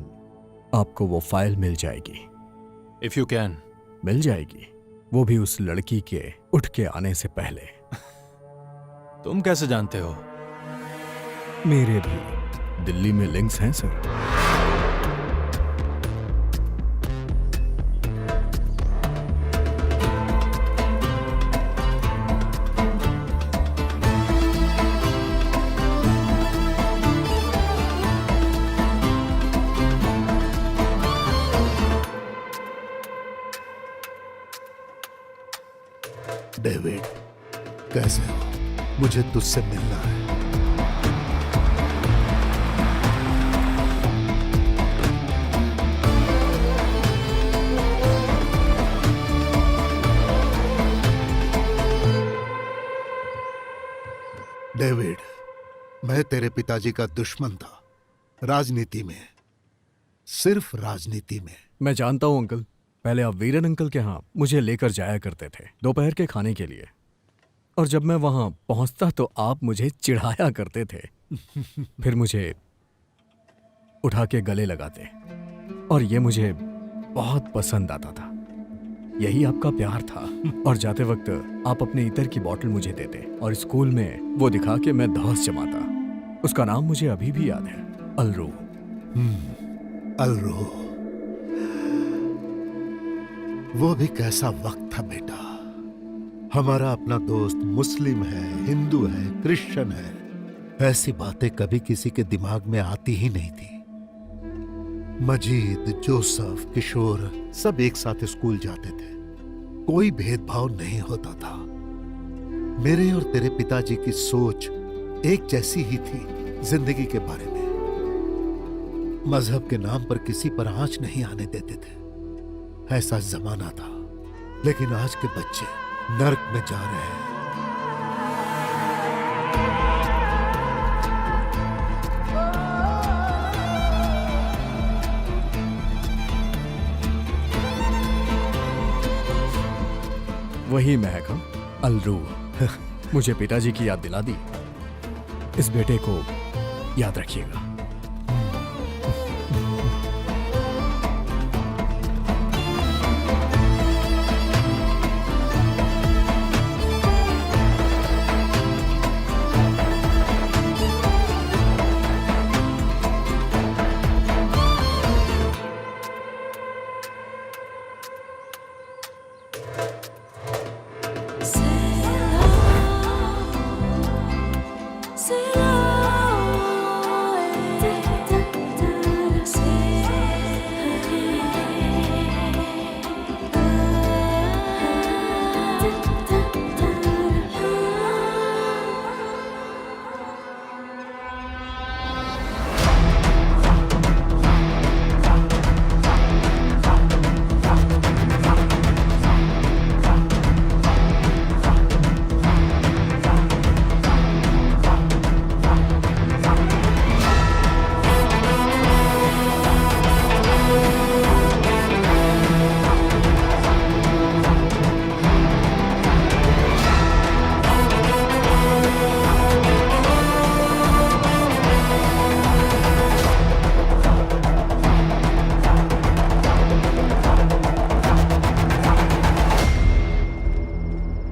आपको वो फाइल मिल जाएगी। If you can. मिल जाएगी, वो भी उस लड़की के उठ के आने से पहले। तुम कैसे जानते हो? मेरे भी दिल्ली में लिंक्स हैं सर। डेविड, कैसे हो? मुझे तुझसे मिलना है। डेविड, मैं तेरे पिताजी का दुश्मन था, राजनीति में, सिर्फ राजनीति में। मैं जानता हूं अंकल, पहले आप वीरन अंकल के यहाँ मुझे लेकर जाया करते थे दोपहर के खाने के लिए, और जब मैं वहां पहुंचता तो आप मुझे चिढ़ाया करते थे। फिर मुझे उठा के गले लगाते, और ये मुझे बहुत पसंद आता था। यही आपका प्यार था। और जाते वक्त आप अपने इतर की बोतल मुझे देते, और स्कूल में वो दिखा के मैं धौस जमाता। उसका नाम मुझे अभी भी याद है, अलरू। अलरू, वो भी कैसा वक्त था बेटा। हमारा अपना दोस्त मुस्लिम है, हिंदू है, क्रिश्चियन है, ऐसी बातें कभी किसी के दिमाग में आती ही नहीं थी। मजीद, जोसेफ, किशोर सब एक साथ स्कूल जाते थे, कोई भेदभाव नहीं होता था। मेरे और तेरे पिताजी की सोच एक जैसी ही थी जिंदगी के बारे में। मजहब के नाम पर किसी पर आंच नहीं आने देते थे, ऐसा जमाना था। लेकिन आज के बच्चे नर्क में जा रहे हैं। वही महक, अलरू। मुझे पिताजी की याद दिला दी। इस बेटे को याद रखिएगा।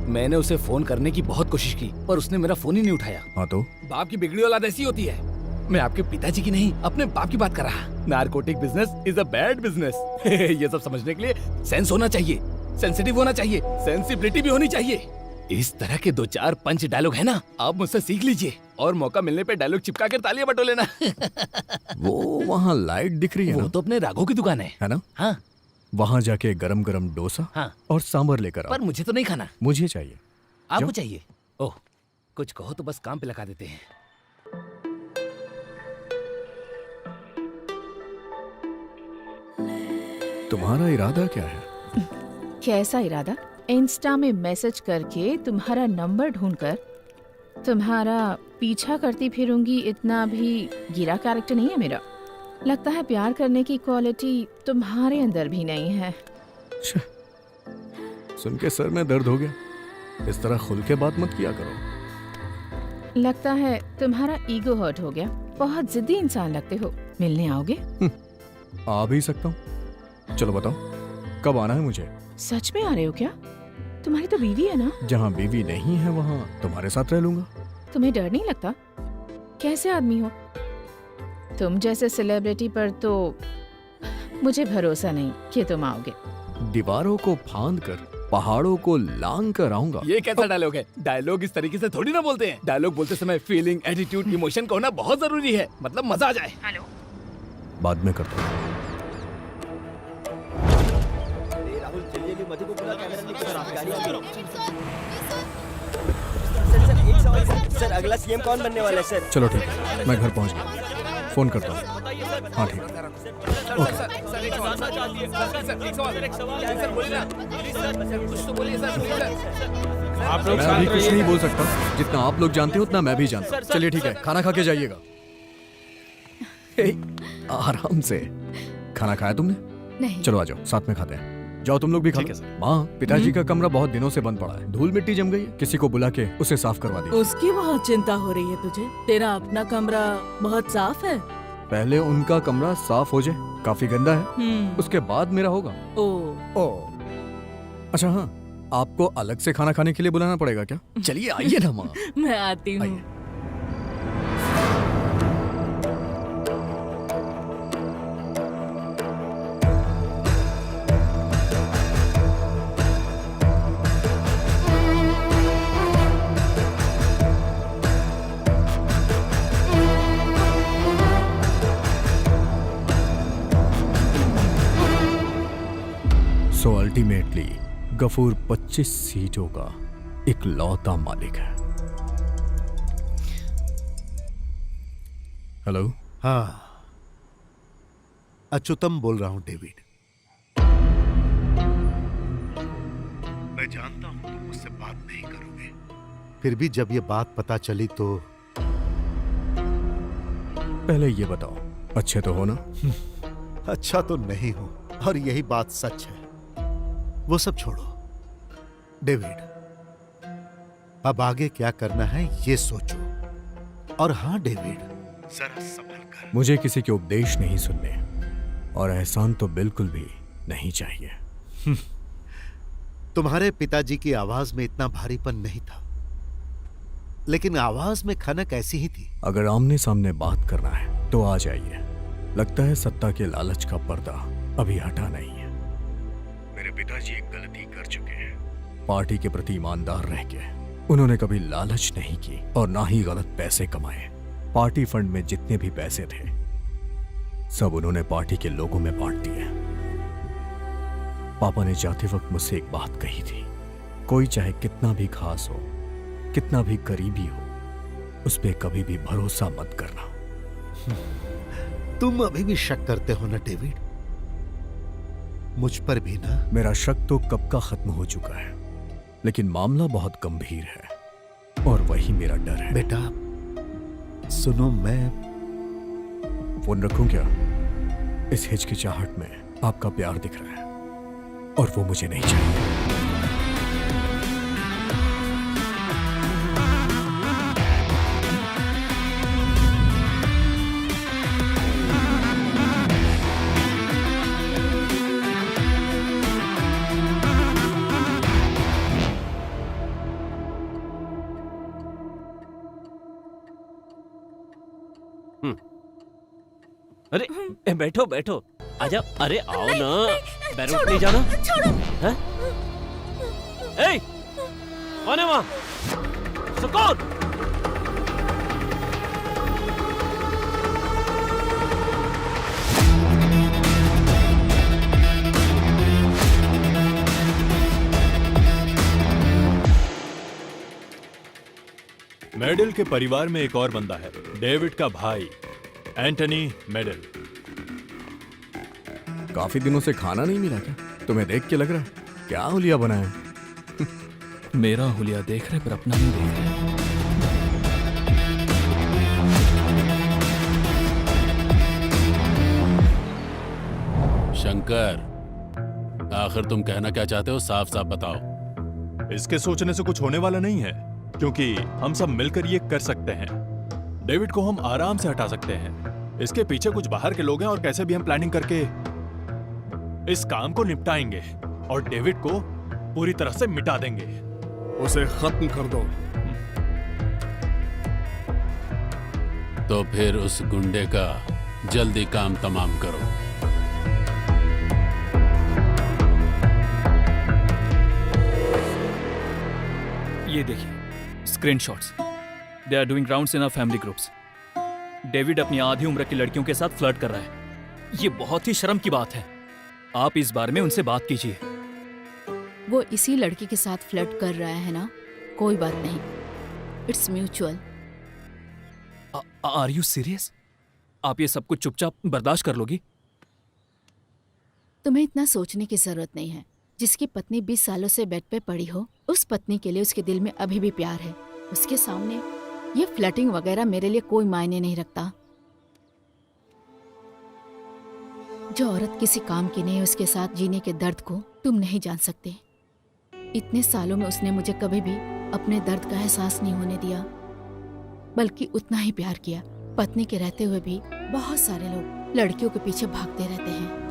मैंने उसे फोन करने की बहुत कोशिश की, पर उसने मेरा फोन ही नहीं उठाया। हाँ तो? बाप की बिगड़ी औलाद ऐसी होती है। मैं आपके पिताजी की नहीं, अपने बाप की बात कर रहा। Narcotic business is a bad business. ये सब समझने के लिए सेंस होना चाहिए, सेंसिटिव होना चाहिए, सेंसिबिलिटी भी होनी चाहिए। इस तरह के 2-4 पंच डायलॉग है ना, आप मुझसे सीख लीजिए, और मौका मिलने पे डायलॉग चिपका कर तालियां बटो लेना। वो वहाँ लाइट दिख रही है वो ना? तो अपने राघव की दुकान है ना? हाँ। वहाँ जाके गरम गरम डोसा हाँ। और सांभर लेकर आओ। पर मुझे तो नहीं खाना। मुझे चाहिए। आपको चाहिए? ओह, कुछ कहो तो बस काम पे लगा देते हैं। तुम्हारा इरादा क्या है? कैसा इरादा? इंस्टा में मैसेज करके तुम्हारा नंबर ढूंढकर तुम्हारा पीछा करती फिरूंगी, इतना भी गिरा कैरेक्टर नहीं है मेरा। लगता है प्यार करने की क्वालिटी तुम्हारे अंदर भी नहीं है। सुन के सर में दर्द हो गया। इस तरह खुल के बात मत किया करो। लगता है तुम्हारा ईगो हर्ट हो गया। बहुत जिद्दी इंसान लगते हो। मिलने आओगे? आ भी सकता हूँ। चलो बताओ कब आना है मुझे? सच में आ रहे हो क्या? तुम्हारी तो बीवी है ना? जहाँ बीवी नहीं है वहाँ तुम्हारे साथ रह लूंगा। तुम्हें डर नहीं लगता? कैसे आदमी हो तुम? जैसे सेलिब्रिटी पर तो मुझे भरोसा नहीं कि तुम आओगे। दीवारों को फांद कर पहाड़ों को लांग कर आऊंगा। ये कैसा डायलॉग है? डायलॉग इस तरीके से थोड़ी ना बोलते हैं। डायलॉग बोलते समय फीलिंग, एटीट्यूड, इमोशन का होना बहुत जरूरी है। मतलब मजा आ जाए। हेलो, बाद में करता हूँ। सर अगला सीएम कौन बनने वाला है सर? चलो ठीक है, मैं घर पहुंच गया। फोन करता हूँ। हाँ ठीक है। मैं अभी कुछ नहीं बोल सकता। जितना आप लोग जानते हो उतना मैं भी जानता हूँ। चलिए ठीक है, खाना खा के जाइएगा। आराम से। खाना खाया तुमने? नहीं। चलो आ जाओ, साथ में खाते हैं। जाओ तुम लोग भी खा लो। माँ, पिताजी का कमरा बहुत दिनों से बंद पड़ा है। धूल मिट्टी जम गई है। किसी को बुला के उसे साफ करवा दी। उसकी बहुत चिंता हो रही है तुझे। तेरा अपना कमरा बहुत साफ है। पहले उनका कमरा साफ हो जाए, काफी गंदा है। उसके बाद मेरा होगा। ओ। अच्छा हाँ, आपको अलग से खाना खाने के लिए बुलाना पड़ेगा क्या? चलिए आइए ना माँ। मैं आती हूँ। सो अल्टीमेटली गफूर 25 सीटों का इकलौता मालिक है। हेलो। हाँ, अच्युतम बोल रहा हूं डेविड। मैं जानता हूं तुम मुझसे बात नहीं करोगे, फिर भी जब ये बात पता चली तो पहले ये बताओ, अच्छे तो हो ना? अच्छा तो नहीं हूं, और यही बात सच है। वो सब छोड़ो डेविड, अब आगे क्या करना है ये सोचो। और हाँ डेविड, जरा संभल कर। मुझे किसी के उपदेश नहीं सुनने, और एहसान तो बिल्कुल भी नहीं चाहिए। तुम्हारे पिताजी की आवाज में इतना भारीपन नहीं था, लेकिन आवाज में खनक ऐसी ही थी। अगर आमने सामने बात करना है तो आ जाइए। लगता है सत्ता के लालच का पर्दा अभी हटा नहीं है। मेरे पिताजी एक गलती कर चुके हैं। पार्टी के प्रति ईमानदार रह के उन्होंने कभी लालच नहीं की और ना ही गलत पैसे कमाए। पार्टी फंड में जितने भी पैसे थे सब उन्होंने पार्टी के लोगों में बांट दिए। पापा ने जाते वक्त मुझसे एक बात कही थी, कोई चाहे कितना भी खास हो, कितना भी करीबी हो, उस पे कभी भी भरोसा मत करना। तुम अभी भी शक करते हो ना डेविड? मुझ पर भी ना? मेरा शक तो कब का खत्म हो चुका है, लेकिन मामला बहुत गंभीर है और वही मेरा डर है। बेटा सुनो, मैं फोन रखूं क्या? इस हिचकिचाहट में आपका प्यार दिख रहा है और वो मुझे नहीं चाहिए। अरे बैठो बैठो, आजा। अरे आओ ना, बैरूट नहीं जाना? हैं? ए, कौन है वहाँ? सुकून। मेडल के परिवार में एक और बंदा है, डेविड का भाई एंटनी मेडल। काफी दिनों से खाना नहीं मिला क्या? तुम्हें देख के लग रहा है क्या हुलिया बना है? मेरा हुलिया देख रहे पर अपना नहीं देख रहे। शंकर, आखिर तुम कहना क्या चाहते हो? साफ साफ बताओ। इसके सोचने से कुछ होने वाला नहीं है, क्योंकि हम सब मिलकर ये कर सकते हैं। डेविड को हम आराम से हटा सकते हैं। इसके पीछे कुछ बाहर के लोग हैं और कैसे भी हम प्लानिंग करके इस काम को निपटाएंगे और डेविड को पूरी तरह से मिटा देंगे। उसे खत्म कर दो। तो फिर उस गुंडे का जल्दी काम तमाम करो। ये देखिए screenshots. They are doing rounds in our family groups. David अपनी आधी उम्र की लड़कियों के साथ फ्लर्ट कर रहा है। ये बहुत ही शर्म की बात है। आप इस बारे में उनसे बात कीजिए। वो इसी लड़की के साथ फ्लर्ट कर रहा है ना? कोई बात नहीं, it's mutual. Are you serious? आप ये सब कुछ चुपचाप बर्दाश्त कर लोगी? तुम्हें इतना सोचने की जरूरत नहीं है। जिसकी पत्नी 20 सालों से बेड पे पड़ी हो, उस पत्नी के लिए उसके दिल में अभी भी प्यार है। उसके सामने ये फ्लर्टिंग वगैरह मेरे लिए कोई मायने नहीं रखता। जो औरत किसी काम की नहीं, उसके साथ जीने के दर्द को तुम नहीं जान सकते। इतने सालों में उसने मुझे कभी भी अपने दर्द का एहसास नहीं होने दिया, बल्कि उतना ही प्यार किया। पत्नी के रहते हुए भी बहुत सारे लोग लड़कियों के पीछे भागते रहते हैं।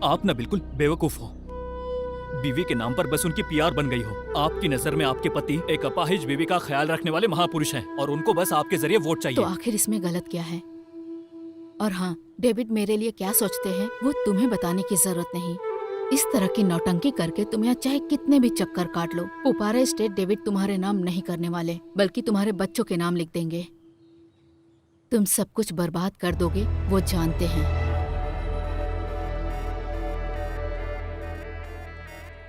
आप ना बिल्कुल बेवकूफ हो। बीवी के नाम पर बस उनकी पीआर बन गई हो। आपकी नजर में आपके पति एक अपाहिज बीवी का ख्याल रखने वाले महापुरुष हैं और उनको बस आपके जरिए वोट चाहिए। तो आखिर इसमें गलत क्या है? और हाँ, डेविड मेरे लिए क्या सोचते हैं वो तुम्हें बताने की जरूरत नहीं। इस तरह की नौटंकी करके तुम यहाँ चाहे कितने भी चक्कर काट लो, पुपारा स्टेट डेविड तुम्हारे नाम नहीं करने वाले, बल्कि तुम्हारे बच्चों के नाम लिख देंगे। तुम सब कुछ बर्बाद कर दोगे, वो जानते हैं।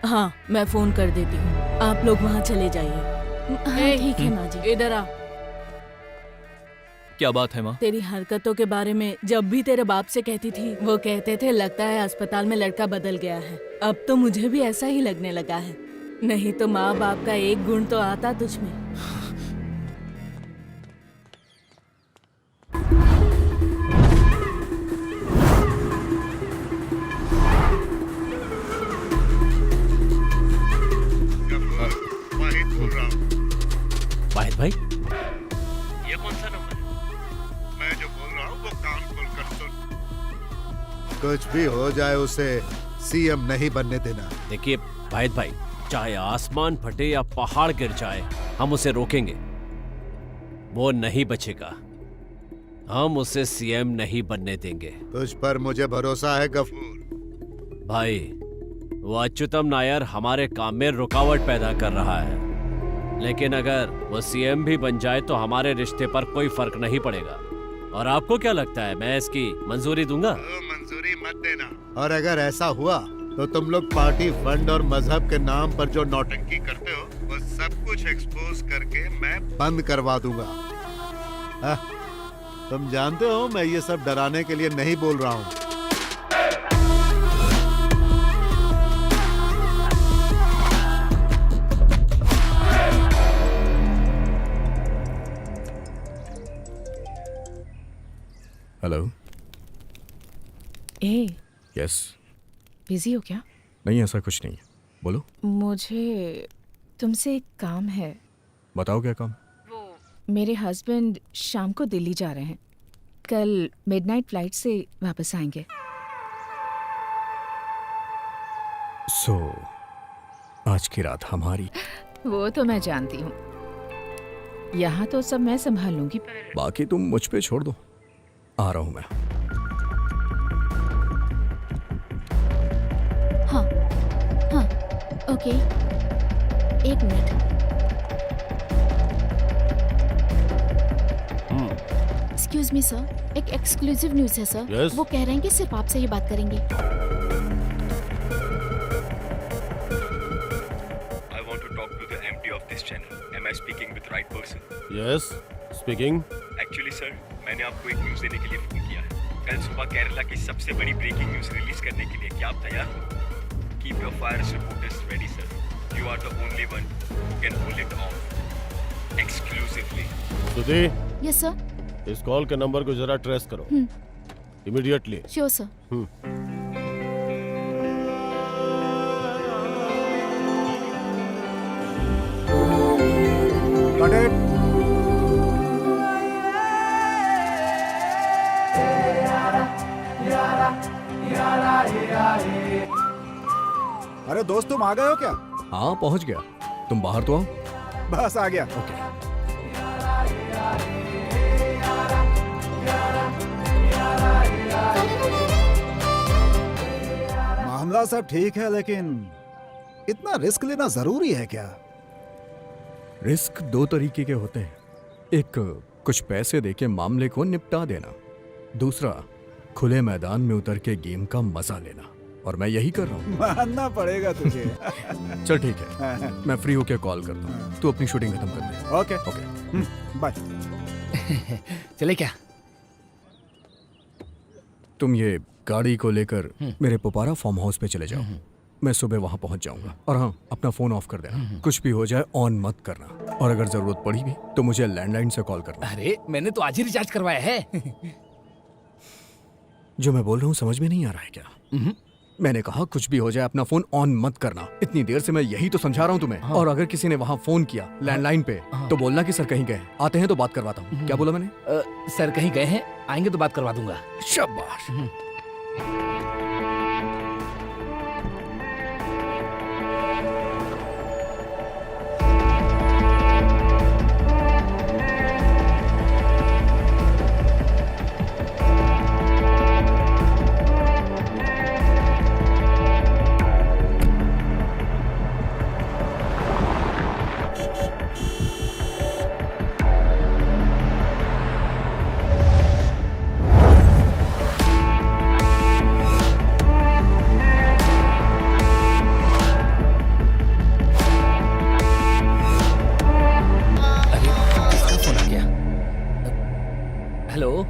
हाँ, मैं फोन कर देती हूँ। आप लोग वहाँ चले जाइए। ठीक है माँ जी। इधर आ। क्या बात है माँ? तेरी हरकतों के बारे में जब भी तेरे बाप से कहती थी, वो कहते थे लगता है अस्पताल में लड़का बदल गया है। अब तो मुझे भी ऐसा ही लगने लगा है। नहीं तो माँ बाप का एक गुण तो आता तुझ में। वाहिद भाई, ये कौन सा नंबर है? मैं जो बोल रहा हूँ वो कान खोलकर सुन। कुछ भी हो जाए उसे सीएम नहीं बनने देना। देखिए वाहिद भाई, चाहे आसमान फटे या पहाड़ गिर जाए, हम उसे रोकेंगे। वो नहीं बचेगा। हम उसे सीएम नहीं बनने देंगे। तुझ पर मुझे भरोसा है गफूर। भाई, वो अच्युतम नायर हमारे काम में रुकावट पैदा कर रहा है, लेकिन अगर वो सीएम भी बन जाए तो हमारे रिश्ते पर कोई फर्क नहीं पड़ेगा। और आपको क्या लगता है मैं इसकी मंजूरी दूंगा? मंजूरी मत देना। और अगर ऐसा हुआ तो तुम लोग पार्टी फंड और मजहब के नाम पर जो नौटंकी करते हो, वो सब कुछ एक्सपोज करके मैं बंद करवा दूंगा। तुम जानते हो मैं ये सब डराने के लिए नहीं बोल रहा हूँ। हेलो। यस। बिजी हो क्या? नहीं, ऐसा कुछ नहीं है, बोलो। मुझे तुमसे एक काम है। बताओ क्या काम? मेरे हस्बैंड शाम को दिल्ली जा रहे हैं। कल मिडनाइट फ्लाइट से वापस आएंगे। सो आज की रात हमारी। वो तो मैं जानती हूँ। यहाँ तो सब मैं संभाल लूंगी, बाकी तुम मुझ पे छोड़ दो। आ रहा हूँ मैं। हाँ हाँ, ओके, एक मिनट। एक्सक्यूज मी सर, एक एक्सक्लूसिव न्यूज़ है सर। Yes? वो कह रहे हैं कि सिर्फ आपसे ही बात करेंगे। I want to talk to the MD of this channel. Am I speaking with right person? Yes, speaking. Actually sir, मैंने आपको एक न्यूज़ देने के लिए फोन किया है। कल सुबह केरला की सबसे बड़ी ब्रेकिंग न्यूज रिलीज करने के लिए क्या आप तैयार हो? Keep your fire reporters ready sir. You are the only one who can pull it off exclusively. Sudhi, yes sir. इस कॉल के नंबर को जरा ट्रेस करो इमीडिएटली। Sure sir. अरे दोस्त तुम आ गए हो क्या? हाँ पहुंच गया। तुम बाहर तो आओ। बस आ गया। ओके। मामला सब ठीक है लेकिन इतना रिस्क लेना जरूरी है क्या? रिस्क दो तरीके के होते हैं। एक कुछ पैसे देके मामले को निपटा देना, दूसरा खुले मैदान में उतर के गेम का मजा लेना। और मैं यही कर रहा हूँ। मानना पड़ेगा तुझे। चल ठीक है, मैं फ्री होके कॉल करता हूँ। तू अपनी शूटिंग खत्म कर दे। Okay okay bye. चले क्या? तुम ये गाड़ी को लेकर मेरे पुपारा फार्म हाउस पे चले जाओ। मैं सुबह वहां पहुंच जाऊंगा। और हाँ, अपना फोन ऑफ कर देना। कुछ भी हो जाए ऑन मत करना। और अगर जरूरत पड़ी भी तो मुझे लैंडलाइन से कॉल करना। अरे मैंने तो आज ही रिचार्ज करवाया है। जो मैं बोल रहा हूँ समझ में नहीं आ रहा है क्या? मैंने कहा कुछ भी हो जाए अपना फोन ऑन मत करना। इतनी देर से मैं यही तो समझा रहा हूँ तुम्हें। और अगर किसी ने वहाँ फोन किया लैंडलाइन पे तो बोलना कि सर कहीं गए, आते हैं तो बात करवाता हूँ। क्या बोला मैंने? सर कहीं गए हैं, आएंगे तो बात करवा दूंगा। शाबाश।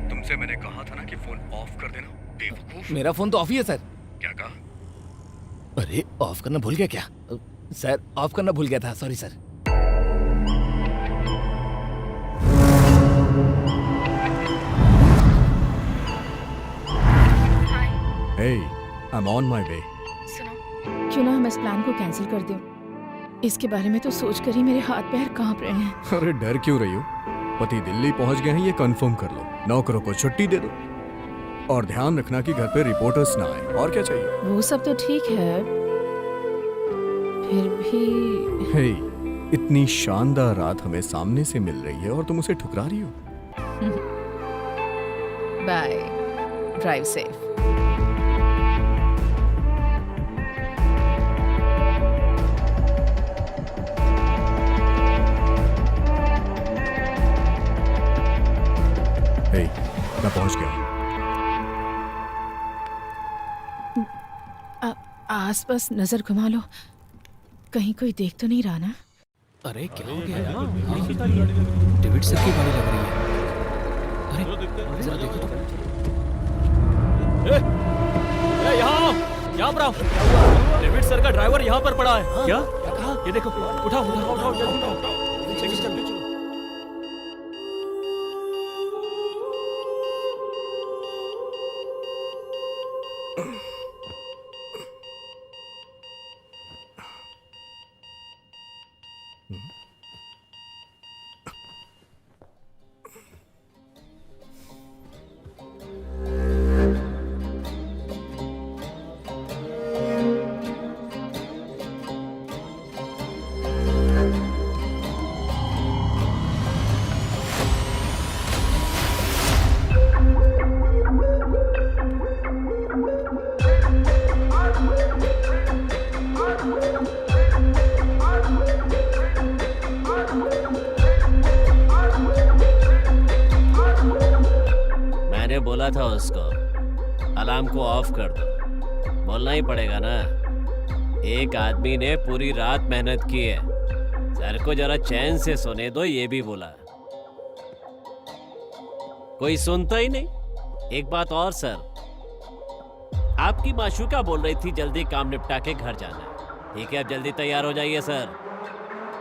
तुमसे मैंने कहा था ना कि फोन ऑफ कर देना, बेवकूफ। मेरा फोन तो ऑफ ही है सर। क्या कहा? अरे ऑफ करना भूल गया क्या? सर ऑफ करना भूल गया था, sorry sir. Hey, I'm on my way. क्यों ना हम इस प्लान को कैंसिल कर दें? इसके बारे में तो सोचकर ही मेरे हाथ पैर कांप रहे हैं। अरे डर क्यों रही हो? पति दिल्ली पहुंच गए हैं, ये कंफर्म कर लो। नौकरों को छुट्टी दे दो और ध्यान रखना कि घर पे रिपोर्टर्स ना आए। और क्या चाहिए? वो सब तो ठीक है, फिर भी हे, इतनी शानदार रात हमें सामने से मिल रही है और तुम उसे ठुकरा रही हो। Bye, drive safe. मैं पहुंच गया। आसपास नजर घुमा लो, कहीं कोई देख तो नहीं रहा ना? अरे क्या हो गया यार? डेविड सर की गाड़ी लग रही है। अरे जरा देखो तो। यहाँ पर आओ। डेविड सर का ड्राइवर यहाँ पर पड़ा है। क्या? ये देखो, उठाओ उठाओ उठाओ जल्दी उठाओ। बोला था उसको अलार्म को ऑफ कर दो। बोलना ही पड़ेगा ना, एक आदमी ने पूरी रात मेहनत की है, सर को जरा चैन से सोने दो, ये भी बोला। कोई सुनता ही नहीं। एक बात और सर, आपकी माशूका बोल रही थी जल्दी काम निपटा के घर जाना है। ठीक है, अब जल्दी तैयार हो जाइए सर,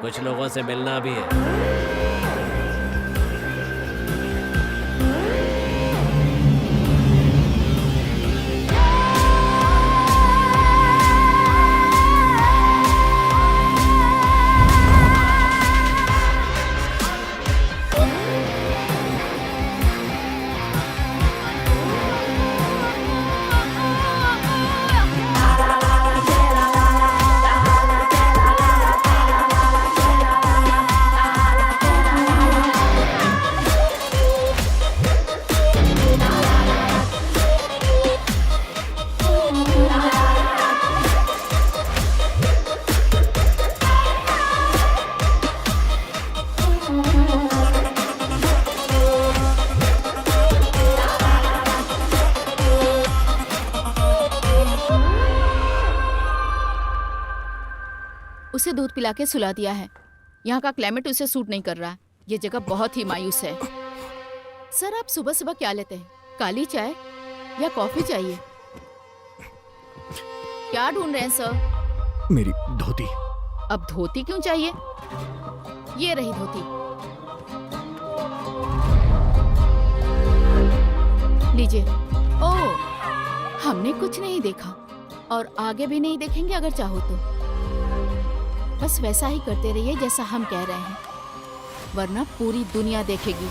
कुछ लोगों से मिलना भी है। उसे दूध पिला के सुला दिया है। यहाँ का क्लाइमेट उसे सूट नहीं कर रहा। ये जगह बहुत ही मायूस है। सर, आप सुबह सुबह क्या लेते हैं? काली चाय या कॉफी चाहिए? क्या ढूंढ रहे हैं सर? मेरी धोती। अब धोती क्यों चाहिए? ये रही धोती। लीजिए। ओह, हमने कुछ नहीं देखा और आगे भी नहीं देखेंगे अगर चाहो तो। बस वैसा ही करते रहिए जैसा हम कह रहे हैं, वरना पूरी दुनिया देखेगी।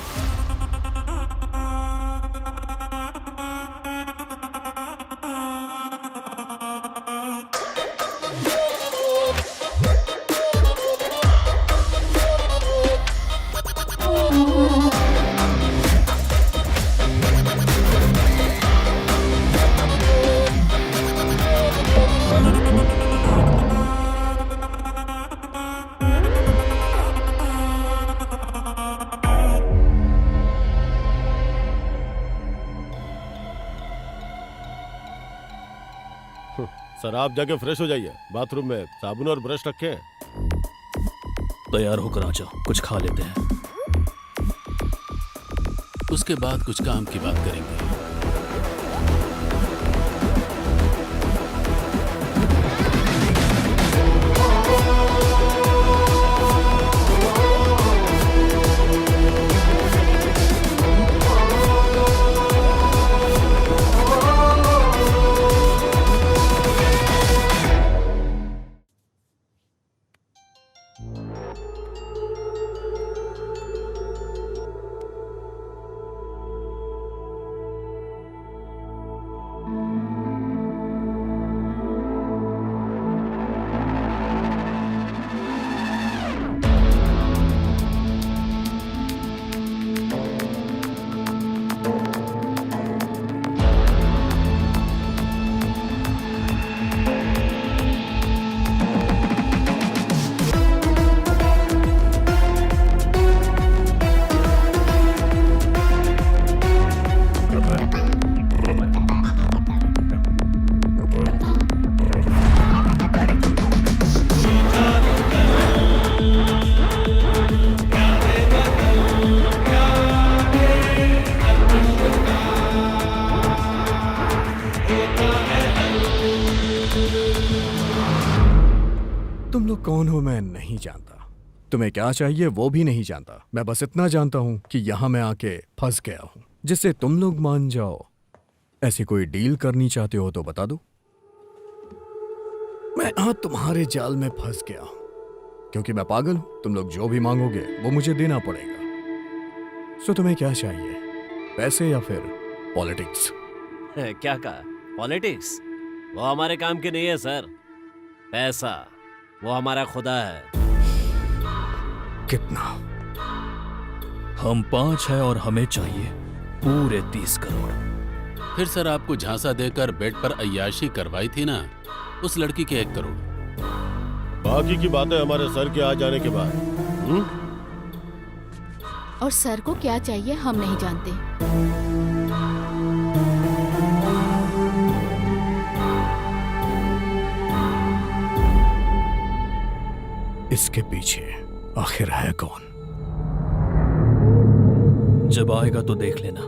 सर, आप जाके फ्रेश हो जाइए। बाथरूम में साबुन और ब्रश रखे हैं। तैयार होकर आ जाओ, कुछ खा लेते हैं। उसके बाद कुछ काम की बात करेंगे। तुम लोग कौन हो मैं नहीं जानता, तुम्हें क्या चाहिए वो भी नहीं जानता। मैं बस इतना जानता हूं कि यहां मैं आके फंस गया हूं, जिससे तुम लोग मान जाओ। ऐसी कोई डील करनी चाहते हो तो बता दो। मैं यहां तुम्हारे जाल में फंस गया हूं क्योंकि मैं पागल हूं। तुम लोग जो भी मांगोगे वो मुझे देना पड़ेगा। सो तुम्हें क्या चाहिए, पैसे या फिर पॉलिटिक्स? क्या कहा? पॉलिटिक्स? वो हमारे काम की नहीं है सर। पैसा वो हमारा खुदा है। कितना? हम 5 है और हमें चाहिए पूरे 30 करोड़। फिर सर, आपको झांसा देकर बेड पर अय्याशी करवाई थी ना उस लड़की के 1 करोड़। बाकी की बातें हमारे सर के आ जाने के बाद। और सर को क्या चाहिए हम नहीं जानते। इसके पीछे आखिर है कौन? जब आएगा तो देख लेना।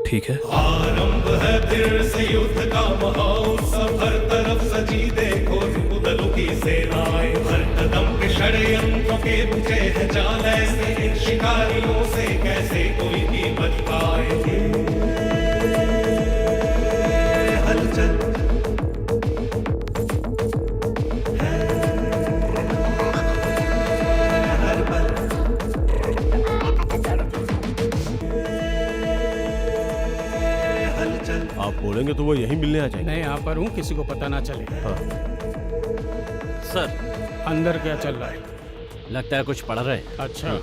ठीक है। आरंभ है फिर से युद्ध का महोत्सव, हर तरफ सजी देखो रुदलों की सेनाएं, हर कदम पे षड्यंत्रों के बुझे हैं जाल, ऐसे इन शिकारियों से कैसे कोई भी बच पाए। हलचल आप बोलेंगे तो वो यहीं मिलने आ जाएंगे। मैं यहाँ पर हूँ, किसी को पता ना चले। हाँ। सर अंदर क्या चल रहा है? लगता है कुछ पढ़ रहे हैं। अच्छा।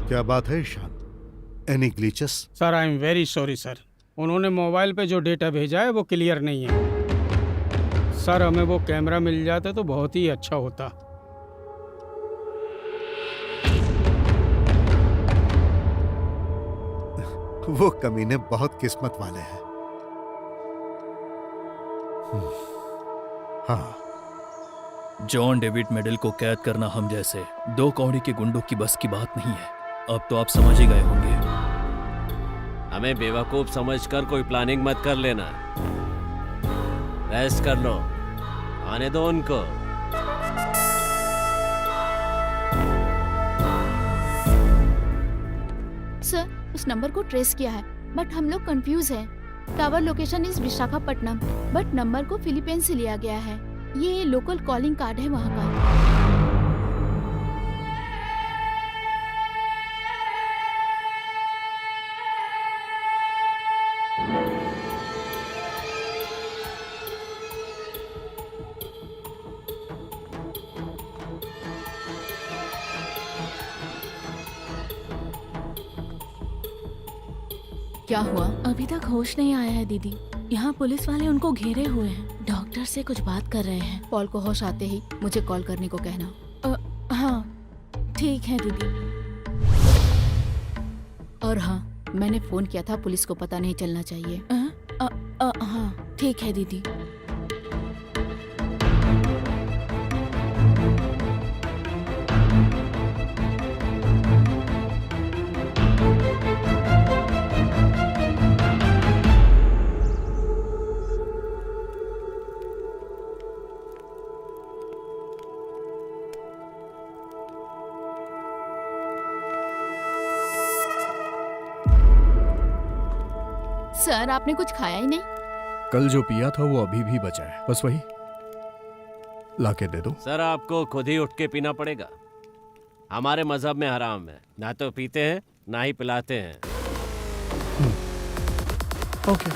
क्या बात है Ishaan? Any glitches? Sir I am very sorry sir, उन्होंने मोबाइल पे जो डेटा भेजा है वो क्लियर नहीं है। सर हमें वो कैमरा मिल जाता तो बहुत ही अच्छा होता। वो कमीने बहुत किस्मत वाले हैं। हाँ। जॉन डेविड मेडल को कैद करना हम जैसे दो कौड़ी के गुंडों की बस की बात नहीं है। अब तो आप समझ ही गए होंगे। हमें बेवकूफ समझकर कोई प्लानिंग मत कर लेना। रेस्ट कर लो, आने दो उनको। सर उस नंबर को ट्रेस किया है बट हम लोग कंफ्यूज हैं। Tower location is Visakhapatnam but number को फिलीपींस से लिया गया है। ये लोकल कॉलिंग कार्ड है वहाँ का। क्या हुआ? अभी तक होश नहीं आया है दीदी। यहाँ पुलिस वाले उनको घेरे हुए हैं, डॉक्टर से कुछ बात कर रहे हैं। पॉल को होश आते ही मुझे कॉल करने को कहना। हाँ ठीक है दीदी। और हाँ मैंने फोन किया था, पुलिस को पता नहीं चलना चाहिए। हाँ ठीक है दीदी। सर आपने कुछ खाया ही नहीं? कल जो पिया था वो अभी भी बचा है, बस वही लाके दे दो। सर आपको खुद ही उठ के पीना पड़ेगा। हमारे मजहब में हराम है, ना तो पीते हैं ना ही पिलाते हैं। ओके।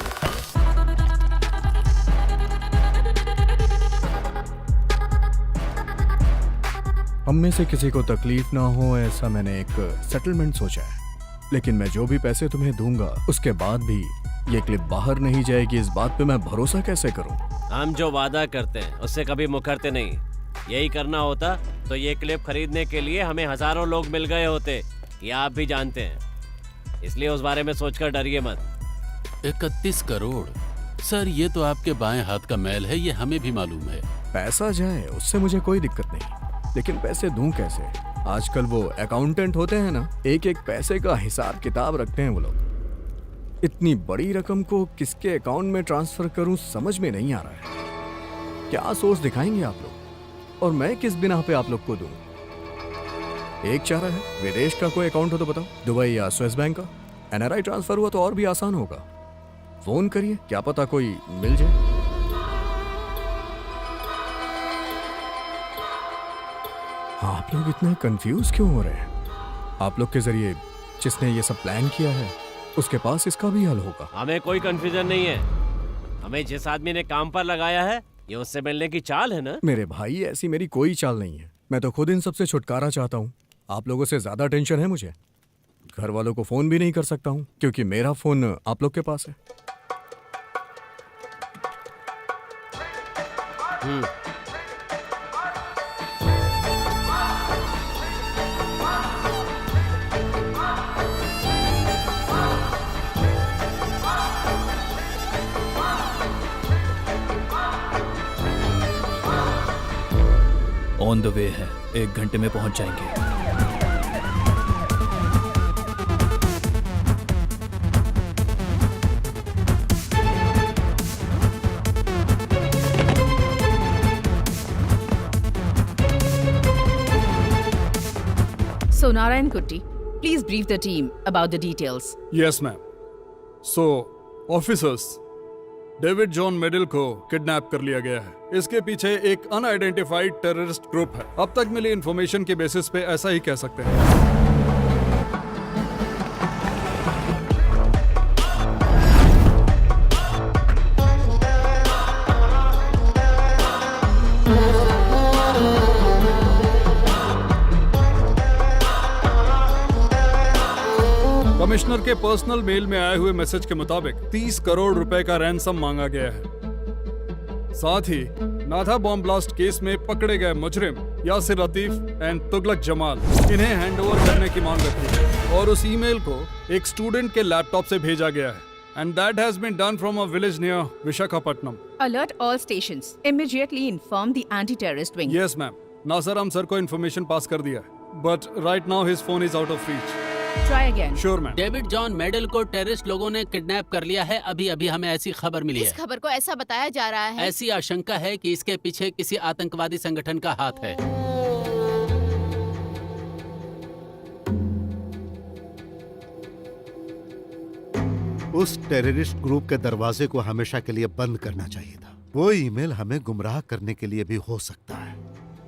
हम में से किसी को तकलीफ ना हो ऐसा मैंने एक सेटलमेंट सोचा है, लेकिन मैं जो भी पैसे तुम्हें दूंगा उसके बाद भी ये क्लिप बाहर नहीं जाएगी, इस बात पे मैं भरोसा कैसे करूं? हम जो वादा करते हैं उससे कभी मुकरते नहीं। यही करना होता तो ये क्लिप खरीदने के लिए हमें हजारों लोग मिल गए होते, ये आप भी जानते हैं। इसलिए उस बारे में सोचकर डरिए मत। 31 करोड़ सर, ये तो आपके बाएं हाथ का मैल है, ये हमें भी मालूम है। पैसा जाए उससे मुझे कोई दिक्कत नहीं, लेकिन पैसे दूं कैसे? आजकल वो अकाउंटेंट होते हैं ना, एक एक पैसे का हिसाब किताब रखते हैं वो लोग। इतनी बड़ी रकम को किसके अकाउंट में ट्रांसफर करूं समझ में नहीं आ रहा है। क्या सोच दिखाएंगे आप लोग, और मैं किस बिना पे आप लोग को दूं? एक चारा है, विदेश का कोई अकाउंट हो तो बताओ, दुबई या स्विस बैंक का। NRI ट्रांसफर हुआ तो और भी आसान होगा। फोन करिए, क्या पता कोई मिल जाए। आप लोग इतना कंफ्यूज क्यों हो रहे हैं? आप लोग के जरिए जिसने ये सब प्लान किया है उसके पास इसका भी हल होगा। हमें कोई कंफ्यूजन नहीं है। हमें जिस आदमी ने काम पर लगाया है ये उससे मिलने की चाल है ना। मेरे भाई ऐसी मेरी कोई चाल नहीं है, मैं तो खुद इन सबसे छुटकारा चाहता हूँ। आप लोगों से ज्यादा टेंशन है मुझे। घर वालों को फोन भी नहीं कर सकता हूँ क्योंकि मेरा फोन आप लोग के पास है। ऑन द वे है, 1 घंटे में पहुंच जाएंगे। So Narayan Kutti, please brief the team about the details. Yes ma'am. So officers, David John Medal को किडनैप कर लिया गया है। इसके पीछे एक अनआइडेंटिफाइड टेररिस्ट ग्रुप है। अब तक मिली इंफॉर्मेशन के बेसिस पे ऐसा ही कह सकते हैं। कमिश्नर के पर्सनल मेल में आए हुए मैसेज के मुताबिक 30 करोड़ रुपए का रैंसम मांगा गया है। साथ ही नाथा बॉम्ब ब्लास्ट केस में पकड़े गए मुजरिम यासिर लतीफ एंड तुगलक जमाल, इन्हें हैंडओवर करने की मांग रखी है और उस ईमेल को एक स्टूडेंट के लैपटॉप से भेजा गया है। And that has been done from a village near Visakhapatnam. Alert all stations. Immediately inform the anti-terrorist wing. Yes ma'am. Nasar sir को इन्फॉर्मेशन पास कर दिया है, but right now his phone is out of reach. Try again. Sure ma'am. David John Medal को terrorist लोगों ने kidnap कर लिया है। अभी हमें ऐसी खबर मिली इस है। खबर को ऐसा बताया जा रहा है। ऐसी आशंका है कि इसके पीछे किसी आतंकवादी संगठन का हाथ है। उस टेररिस्ट ग्रुप के दरवाजे को हमेशा के लिए बंद करना चाहिए था। वो ईमेल हमें गुमराह करने के लिए भी हो सकता है,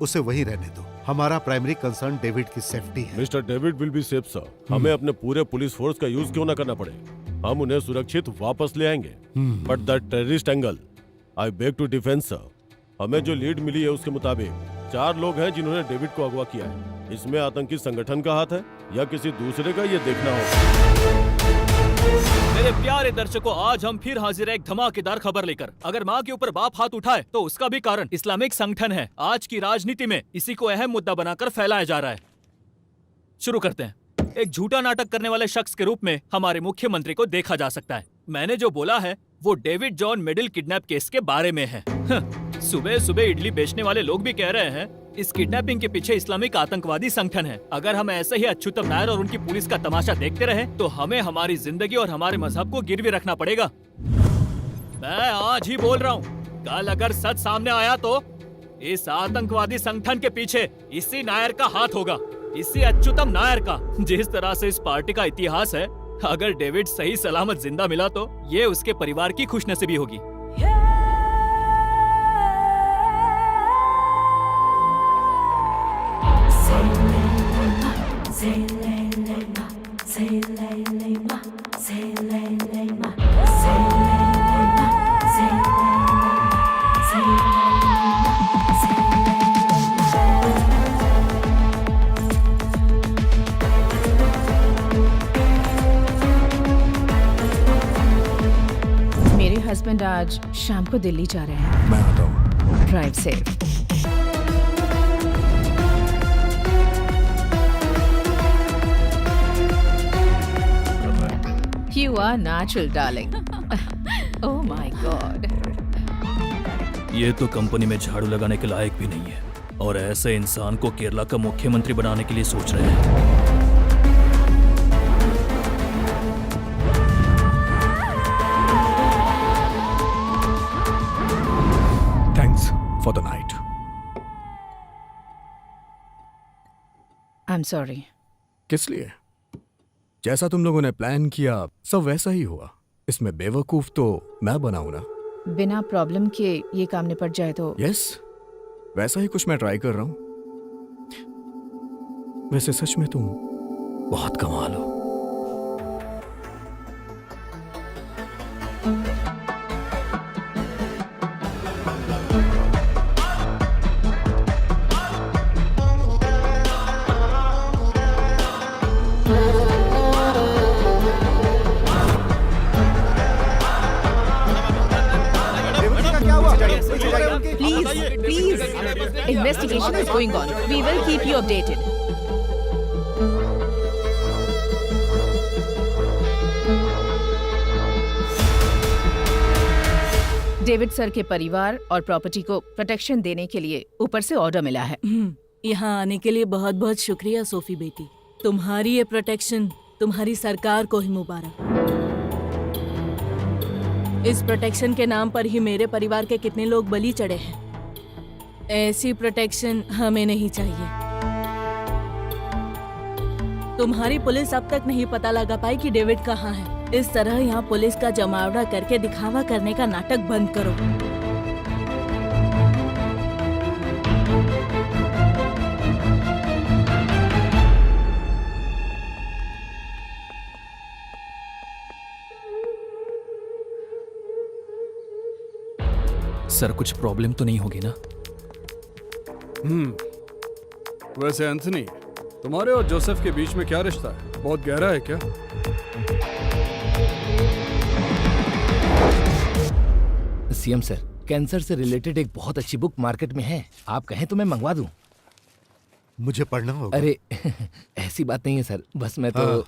उसे वहीं रहने दो। हमारा प्राइमरी कंसर्न डेविड की सेफ्टी है। Mister David will be safe sir. हमें अपने पूरे पुलिस फोर्स का यूज क्यों ना करना पड़े, हम उन्हें सुरक्षित वापस ले आएंगे। But the terrorist angle, I beg to defend sir. हमें जो लीड मिली है उसके मुताबिक 4 लोग हैं जिन्होंने डेविड को अगवा किया है। इसमें आतंकी संगठन का हाथ है या किसी दूसरे का, ये देखना होगा। मेरे प्यारे दर्शकों, आज हम फिर हाजिर है एक धमाकेदार खबर लेकर। अगर माँ के ऊपर बाप हाथ उठाए तो उसका भी कारण इस्लामिक संगठन है। आज की राजनीति में इसी को अहम मुद्दा बनाकर फैलाया जा रहा है। शुरू करते हैं। एक झूठा नाटक करने वाले शख्स के रूप में हमारे मुख्यमंत्री को देखा जा सकता है। मैंने जो बोला है वो David John medal kidnap case के बारे में है। सुबह सुबह इडली बेचने वाले लोग भी कह रहे हैं इस किडनैपिंग के पीछे इस्लामिक आतंकवादी संगठन है। अगर हम ऐसे ही अच्युतम नायर और उनकी पुलिस का तमाशा देखते रहे तो हमें हमारी जिंदगी और हमारे मजहब को गिरवी रखना पड़ेगा। मैं आज ही बोल रहा हूँ, कल अगर सच सामने आया तो इस आतंकवादी संगठन के पीछे इसी नायर का हाथ होगा, इसी अच्युतम नायर का। जिस तरह से इस पार्टी का इतिहास है, अगर डेविड सही सलामत जिंदा मिला तो ये उसके परिवार की खुशनसीबी होगी। मेरे हस्बैंड आज शाम को दिल्ली जा रहे हैं। मैं आता हूँ। Drive safe. You are natural, darling. Oh my God. ये तो कंपनी में झाड़ू लगाने के लायक भी नहीं है और ऐसे इंसान को केरला का मुख्यमंत्री बनाने के लिए सोच रहे हैं। Thanks for the night. I'm sorry. किस लिए? जैसा तुम लोगों ने प्लान किया सब वैसा ही हुआ। इसमें बेवकूफ तो मैं बनाऊं ना। बिना प्रॉब्लम के ये काम निपट जाए तो। यस, वैसा ही कुछ मैं ट्राई कर रहा हूं। वैसे सच में तुम बहुत कमाल हो। Please, investigation is going on. We will keep you updated. David sir के परिवार और प्रॉपर्टी को प्रोटेक्शन देने के लिए ऊपर से ऑर्डर मिला है। यहाँ आने के लिए बहुत बहुत शुक्रिया सोफी बेटी। तुम्हारी ये प्रोटेक्शन तुम्हारी सरकार को ही मुबारक। इस प्रोटेक्शन के नाम पर ही मेरे परिवार के कितने लोग बलि चढ़े हैं। ऐसी प्रोटेक्शन हमें नहीं चाहिए। तुम्हारी पुलिस अब तक नहीं पता लगा पाई कि डेविड कहाँ है। इस तरह यहाँ पुलिस का जमावड़ा करके दिखावा करने का नाटक बंद करो। सर कुछ प्रॉब्लम तो नहीं होगी ना? वैसे एंथनी, तुम्हारे और जोसेफ के बीच में क्या रिश्ता है? बहुत गहरा है क्या? सीएम सर, कैंसर से रिलेटेड एक बहुत अच्छी बुक मार्केट में है, आप कहें तो मैं मंगवा दूं। मुझे पढ़ना होगा। अरे ऐसी बात नहीं है सर, बस मैं तो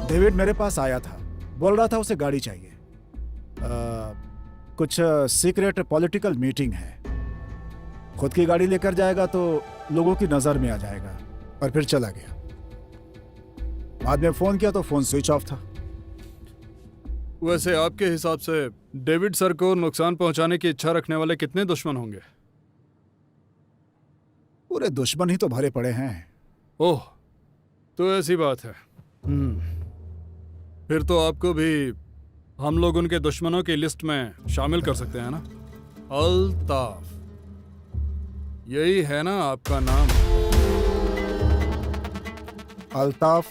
डेविड मेरे पास आया था, बोल रहा था उसे गाड़ी चाहिए। कुछ सीक्रेट पॉलिटिकल मीटिंग है। खुद की गाड़ी लेकर जाएगा तो लोगों की नजर में आ जाएगा। और फिर चला गया। बाद में फोन किया तो फोन स्विच ऑफ था। वैसे आपके हिसाब से डेविड सर को नुकसान पहुंचाने की इच्छा रखने वाले कितने दुश्मन होंगे? पूरे दुश्मन ही तो भरे पड़े हैं। ओह, तो ऐसी बात है। फिर तो आपको भी हम लोग उनके दुश्मनों की लिस्ट में शामिल कर सकते हैं ना? अल्ताफ, यही है ना आपका नाम? अल्ताफ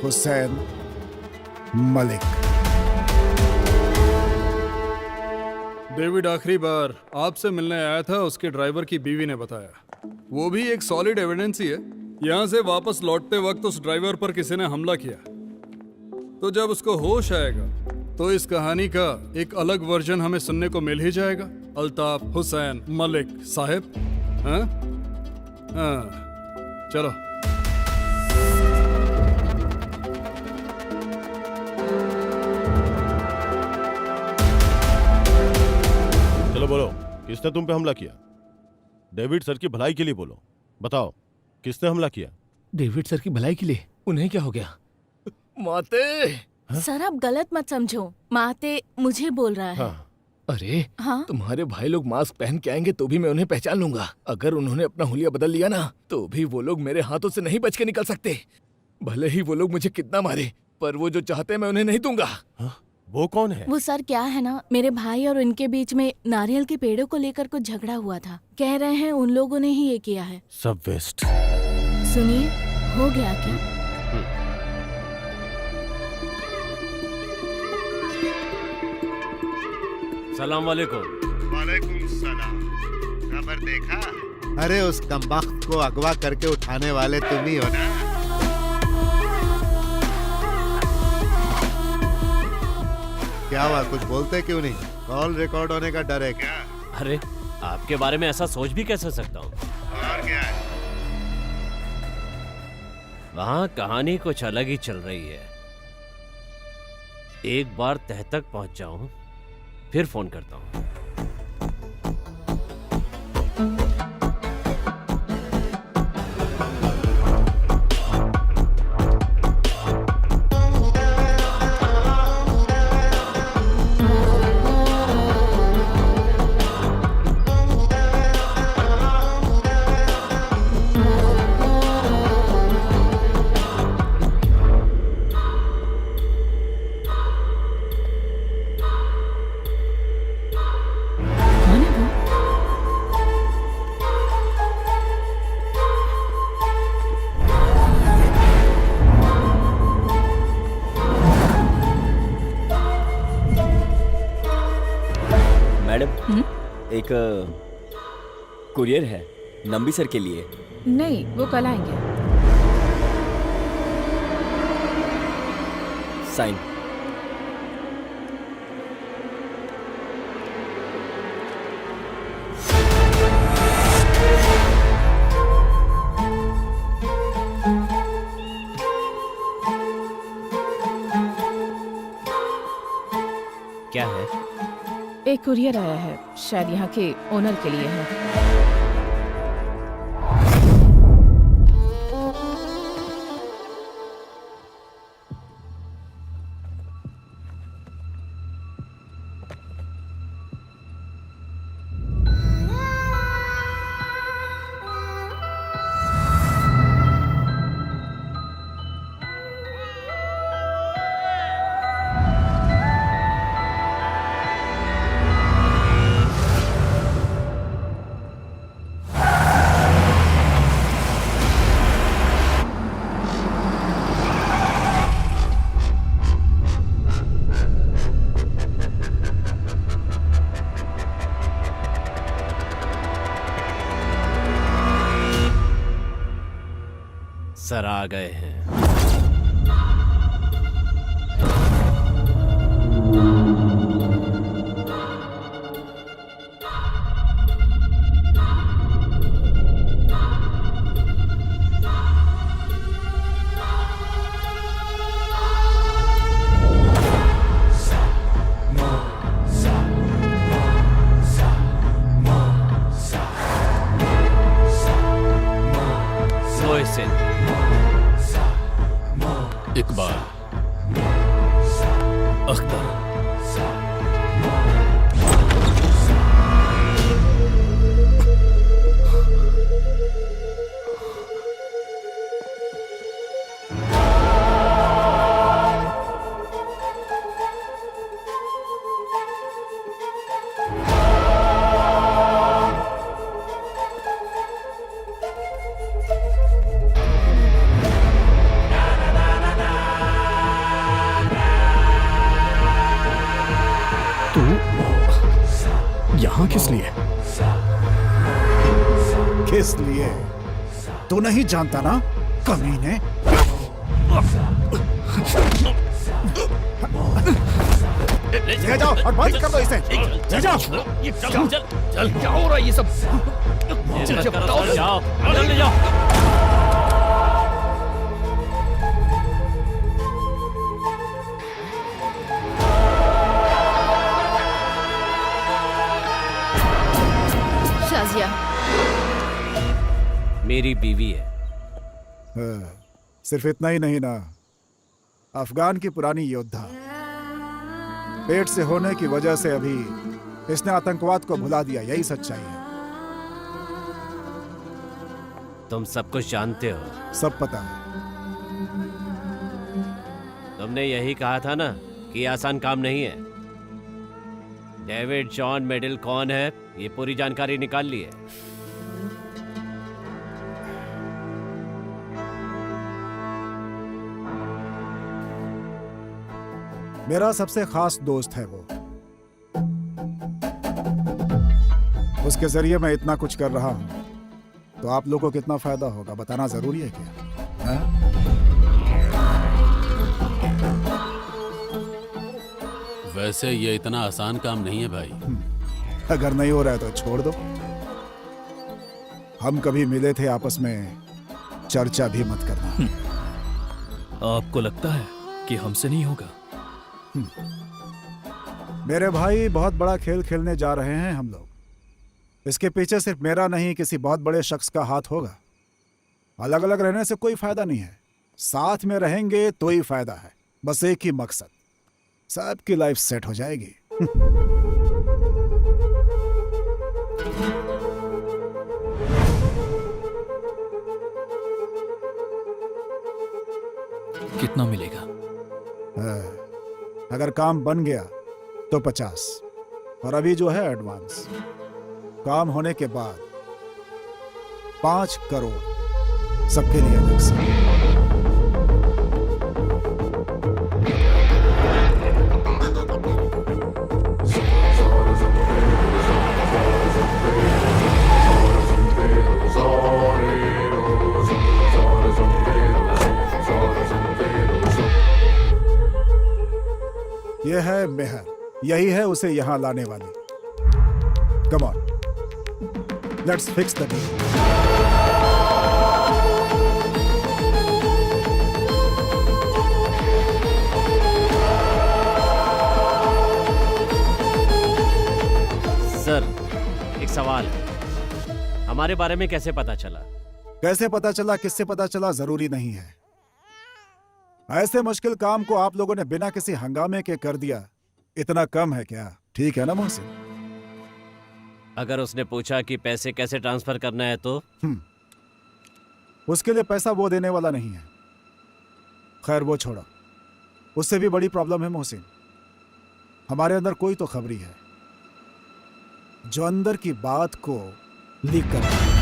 हुसैन मलिक। डेविड आखिरी बार आपसे मिलने आया था, उसके ड्राइवर की बीवी ने बताया। वो भी एक सॉलिड एविडेंस ही है। यहाँ से वापस लौटते वक्त उस ड्राइवर पर किसी ने हमला किया। तो जब उसको होश आएगा तो इस कहानी का एक अलग वर्जन हमें सुनने को मिल ही जाएगा। अल्ताफ हुसैन मलिक साहब। हाँ? हाँ, चलो। चलो बोलो, किसने तुम पे हमला किया? डेविड सर की भलाई के लिए बोलो, बताओ किसने हमला किया? डेविड सर की भलाई के लिए? उन्हें क्या हो गया? माते! सर आप गलत मत समझो, माते मुझे बोल रहा है। हाँ। अरे हाँ? तुम्हारे भाई लोग मास्क पहन के आएंगे तो भी मैं उन्हें पहचान लूंगा। अगर उन्होंने अपना हुलिया बदल लिया ना तो भी वो लोग मेरे हाथों से नहीं बच के निकल सकते। भले ही वो लोग मुझे कितना मारे, पर वो जो चाहते हैं मैं उन्हें नहीं दूंगा। हाँ? वो कौन है? वो सर क्या है ना, मेरे भाई और उनके बीच में नारियल के पेड़ों को लेकर कुछ झगड़ा हुआ था। कह रहे हैं उन लोगों ने ही ये किया है। सब वेस्ट। सुनिए, हो गया क्या? सलाम वालेकुम। वालेकुम सलाम। खबर देखा? अरे उस कमबख्त को अगवा करके उठाने वाले तुम ही हो ना? क्या हुआ, कुछ बोलते क्यों नहीं? कॉल रिकॉर्ड होने का डर है क्या? अरे आपके बारे में ऐसा सोच भी कैसे सकता हूँ? और क्या है? वहाँ कहानी कुछ अलग ही चल रही है। एक बार तह तक पहुंच जाऊं फिर फोन करता हूं। एक कुरियर है नंबी सर के लिए। नहीं, वो कल आएंगे। साइन। एक कुरियर आया है, शायद यहाँ के ओनर के लिए है। सर आ गए हैं। इकबाल, अख्तर, यहाँ किस लिए? किस लिए? तू नहीं जानता ना, कमीने। ले जाओ और बंद कर दो इसे। ले जाओ। चल चल चल, क्या हो रहा है ये सब? जाओ, ले जाओ। शाजिया मेरी बीवी है। सिर्फ इतना ही नहीं ना, अफगान की पुरानी योद्धा। पेट से होने की वजह से अभी इसने आतंकवाद को भुला दिया, यही सच्चाई है। तुम सब कुछ जानते हो। सब पता है। तुमने यही कहा था ना कि आसान काम नहीं है। डेविड जॉन मेडल कौन है, ये पूरी जानकारी निकाल ली है। मेरा सबसे खास दोस्त है वो। उसके जरिए मैं इतना कुछ कर रहा हूं, तो आप लोगों को कितना फायदा होगा बताना जरूरी है क्या? है? वैसे ये इतना आसान काम नहीं है भाई। अगर नहीं हो रहा है तो छोड़ दो। हम कभी मिले थे आपस में, चर्चा भी मत करना। आपको लगता है कि हमसे नहीं होगा? मेरे भाई, बहुत बड़ा खेल खेलने जा रहे हैं हम लोग। इसके पीछे सिर्फ मेरा नहीं, किसी बहुत बड़े शख्स का हाथ होगा। अलग अलग रहने से कोई फायदा नहीं है, साथ में रहेंगे तो ही फायदा है। बस एक ही मकसद, सबकी लाइफ सेट हो जाएगी। कितना मिलेगा? अगर काम बन गया तो 50, और अभी जो है एडवांस। काम होने के बाद 5 करोड़ सबके लिए अलग से। यह है मेहर, यही है उसे यहां लाने वाली। Come on, let's fix the deal. हमारे बारे में कैसे पता चला? कैसे पता चला, किससे पता चला, जरूरी नहीं है। ऐसे मुश्किल काम को आप लोगों ने बिना किसी हंगामे के कर दिया, इतना कम है क्या? ठीक है ना मोहसिन? अगर उसने पूछा कि पैसे कैसे ट्रांसफर करना है तो? उसके लिए पैसा वो देने वाला नहीं है। खैर वो छोड़ो, उससे भी बड़ी प्रॉब्लम है मोहसिन। हमारे अंदर कोई तो खबरी है जो अंदर की बात को लीक कर रहा है।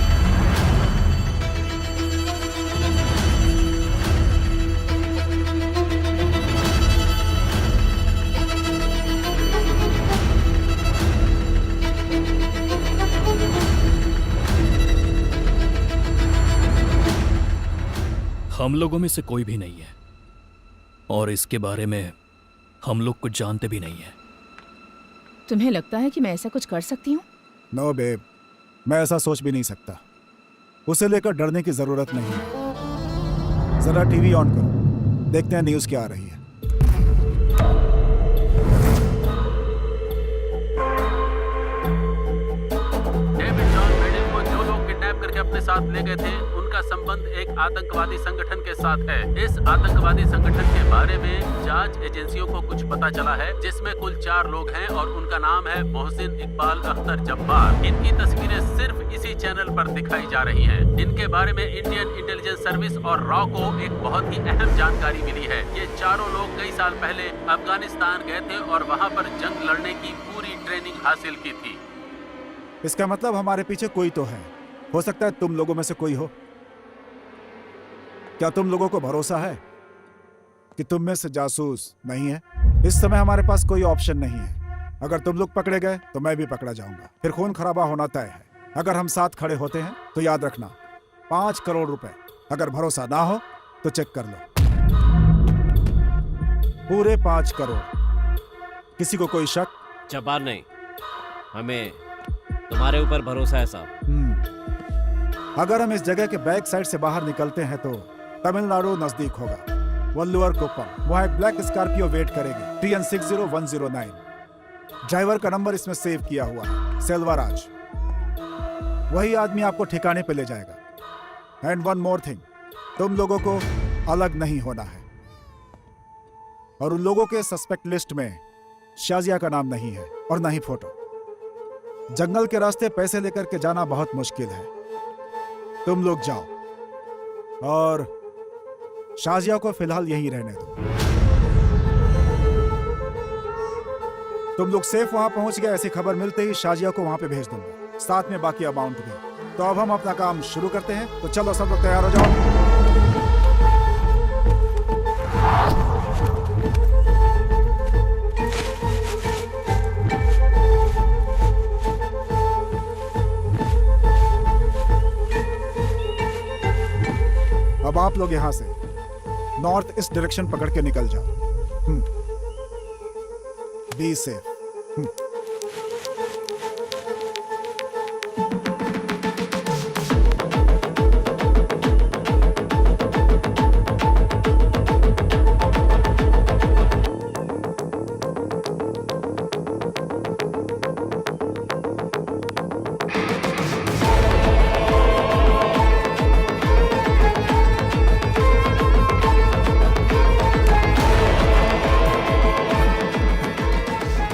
हम लोगों में से कोई भी नहीं है और इसके बारे में हम लोग कुछ जानते भी नहीं है। तुम्हें लगता है कि मैं ऐसा कुछ कर सकती हूँ? नो बेब, मैं ऐसा सोच भी नहीं सकता। उसे लेकर डरने की जरूरत नहीं है। जरा टीवी ऑन करो, देखते हैं न्यूज़ क्या आ रही है। डेविड जॉन मेडिन को जो लोग किडनैप करके अपने साथ ले गए थे, उनका संबंध एक आतंकवादी संगठन के साथ है। इस आतंकवादी संगठन के बारे में जांच एजेंसियों को कुछ पता चला है, जिसमें कुल 4 लोग हैं और उनका नाम है मोहसिन इकबाल अख्तर जब्बार। इनकी तस्वीरें सिर्फ इसी चैनल पर दिखाई जा रही हैं। इनके बारे में इंडियन इंटेलिजेंस सर्विस और रॉ को एक बहुत ही अहम जानकारी मिली है। ये चारों लोग कई साल पहले अफगानिस्तान गए थे और वहाँ पर जंग लड़ने की पूरी ट्रेनिंग हासिल की थी। इसका मतलब हमारे पीछे कोई तो है। हो सकता है तुम लोगों में से कोई हो। क्या तुम लोगों को भरोसा है कि तुम में से जासूस नहीं है? इस समय हमारे पास कोई ऑप्शन नहीं है। अगर तुम लोग पकड़े गए तो मैं भी पकड़ा जाऊंगा, फिर खून खराबा होना तय है। अगर हम साथ खड़े होते हैं तो याद रखना, 5 करोड़ रुपए। अगर भरोसा ना हो तो चेक कर लो, पूरे 5 करोड़। किसी को कोई शक? जब्बार नहीं, हमें तुम्हारे ऊपर भरोसा है साहब। अगर हम इस जगह के बैक साइड से बाहर निकलते हैं तो तमिलनाडु नजदीक होगा, वल्लुवर कोप्पम। वहां एक ब्लैक स्कॉर्पियो वेट करेगी, TN 60109। ड्राइवर का नंबर इसमें सेव किया हुआ है, सेल्वाराज। वही आदमी आपको ठिकाने पे ले जाएगा। एंड वन मोर थिंग, तुम लोगों को अलग नहीं होना है। और उन लोगों के सस्पेक्ट लिस्ट में शाजिया का नाम नहीं है और ना ही फोटो। जंगल के रास्ते पैसे लेकर के जाना बहुत मुश्किल है। तुम लोग जाओ और शाजिया को फिलहाल यहीं रहने दो। तुम लोग सेफ वहां पहुंच गए, ऐसी खबर मिलते ही शाजिया को वहां पे भेज दूंगा, साथ में बाकी अमाउंट भी। तो अब हम अपना काम शुरू करते हैं। तो चलो सब लोग तैयार हो जाओ। अब आप लोग यहां से नॉर्थ ईस्ट डायरेक्शन पकड़ के निकल जाओ। Be safe.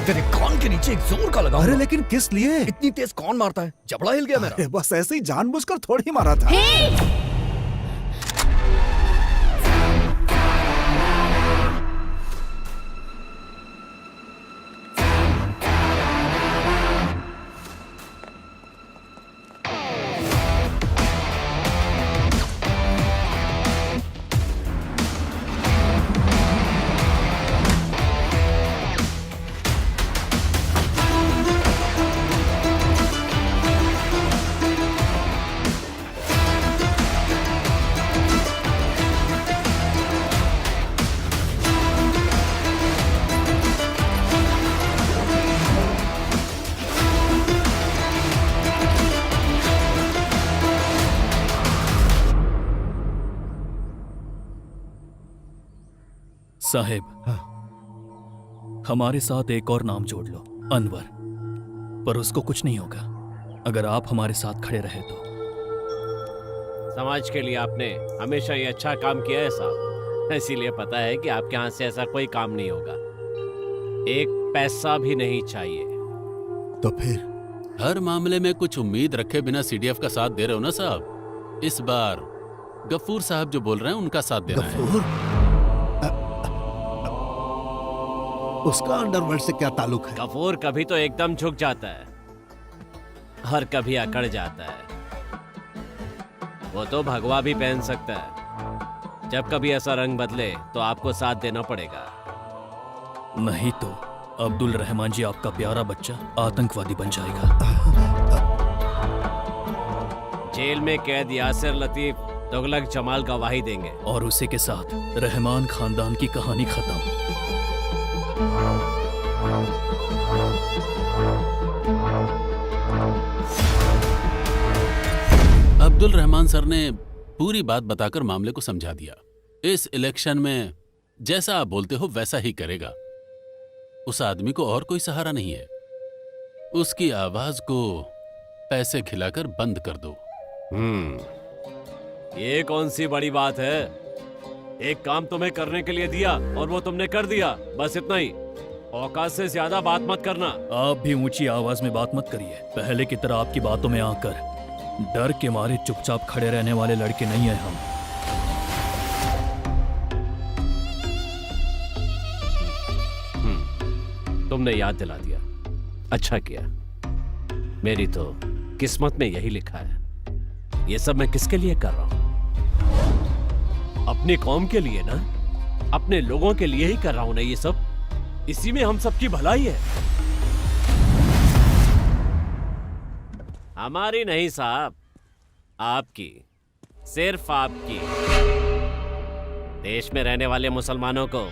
तेरे कान के नीचे एक जोर का लगा। अरे लेकिन किस लिए? इतनी तेज कौन मारता है? जबड़ा हिल गया मेरा। अरे बस ऐसे ही जानबूझकर थोड़ी मारा था। साहेब, हमारे साथ एक और नाम जोड़ लो, अनवर। पर उसको कुछ नहीं होगा अगर आप हमारे साथ खड़े रहे तो। समाज के लिए आपने हमेशा ये अच्छा काम किया है साहब, इसीलिए पता है कि आपके हाथ से ऐसा कोई काम नहीं होगा। एक पैसा भी नहीं चाहिए। तो फिर हर मामले में कुछ उम्मीद रखे बिना सीडीएफ का साथ दे रहे हो ना साहब। इस बार गफूर साहब जो बोल रहे हैं उनका साथ दे रहे हैं। उसका अंडरवर्ल्ड से क्या ताल्लुक है? गफूर कभी तो एकदम झुक जाता है और कभी अकड़ जाता है। वो तो भगवा भी पहन सकता है। जब कभी ऐसा रंग बदले तो आपको साथ देना पड़ेगा। नहीं तो अब्दुल रहमान जी आपका प्यारा बच्चा आतंकवादी बन जाएगा। जेल में कैद यासिर लतीफ तुगलक जमाल गवाही देंगे और उसी के साथ रहमान खानदान की कहानी खत्म। अब्दुल रहमान सर ने पूरी बात बताकर मामले को समझा दिया। इस इलेक्शन में जैसा आप बोलते हो वैसा ही करेगा। उस आदमी को और कोई सहारा नहीं है। उसकी आवाज को पैसे खिलाकर बंद कर दो। ये कौन सी बड़ी बात है? एक काम तुम्हें करने के लिए दिया और वो तुमने कर दिया, बस इतना ही। औकात से ज्यादा बात मत करना। आप भी ऊंची आवाज में बात मत करिए। पहले की तरह आपकी बातों में आकर डर के मारे चुपचाप खड़े रहने वाले लड़के नहीं हैं हम। तुमने याद दिला दिया, अच्छा किया। मेरी तो किस्मत में यही लिखा है। ये सब मैं किसके लिए कर रहा हूं? अपनी कौम के लिए ना, अपने लोगों के लिए ही कर रहा हूं ना ये सब। इसी में हम सबकी भलाई है। हमारी नहीं साहब, आपकी, सिर्फ आपकी। देश में रहने वाले मुसलमानों को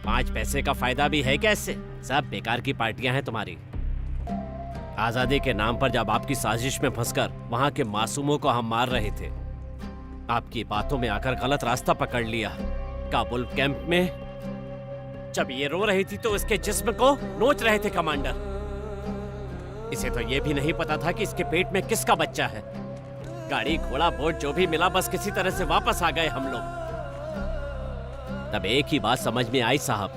5 पैसे का फायदा भी है कैसे? सब बेकार की पार्टियां हैं तुम्हारी। आजादी के नाम पर जब आपकी साजिश में फंसकर वहां के मासूमों को हम मार रहे थे, आपकी बातों में आकर गलत रास्ता पकड़ लिया। काबुल कैंप में जब ये रो रही थी तो इसके जिस्म को नोच रहे थे कमांडर। इसे तो ये भी नहीं पता था कि इसके पेट में किसका बच्चा है। गाड़ी घोड़ा बोट जो भी मिला बस किसी तरह से वापस आ गए हम लोग। तब एक ही बात समझ में आई साहब,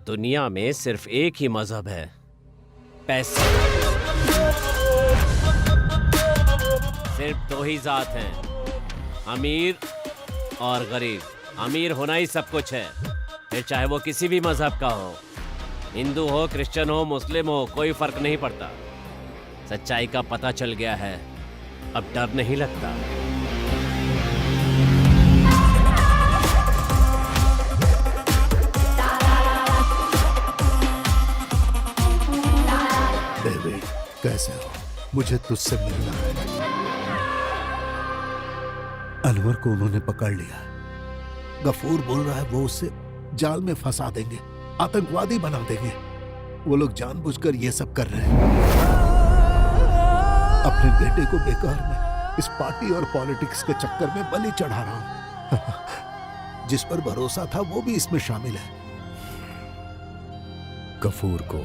दुनिया में सिर्फ एक ही मजहब है, पैसे। सिर्फ 2 ही जात हैं, अमीर और गरीब। अमीर होना ही सब कुछ है, फिर चाहे वो किसी भी मजहब का हो, हिंदू हो, क्रिश्चियन हो, मुस्लिम हो, कोई फर्क नहीं पड़ता। सच्चाई का पता चल गया है, अब डर नहीं लगता। डेविड, कैसे हो? मुझे तुझसे मिलना है। अनवर को उन्होंने पकड़ लिया। गफूर बोल रहा है वो उसे जाल में फंसा देंगे, आतंकवादी बना देंगे। वो लोग जानबूझकर ये सब कर रहे हैं। अपने बेटे को बेकार में इस पार्टी और पॉलिटिक्स के चक्कर में बलि चढ़ा रहा हूं। जिस पर भरोसा था वो भी इसमें शामिल है। गफूर को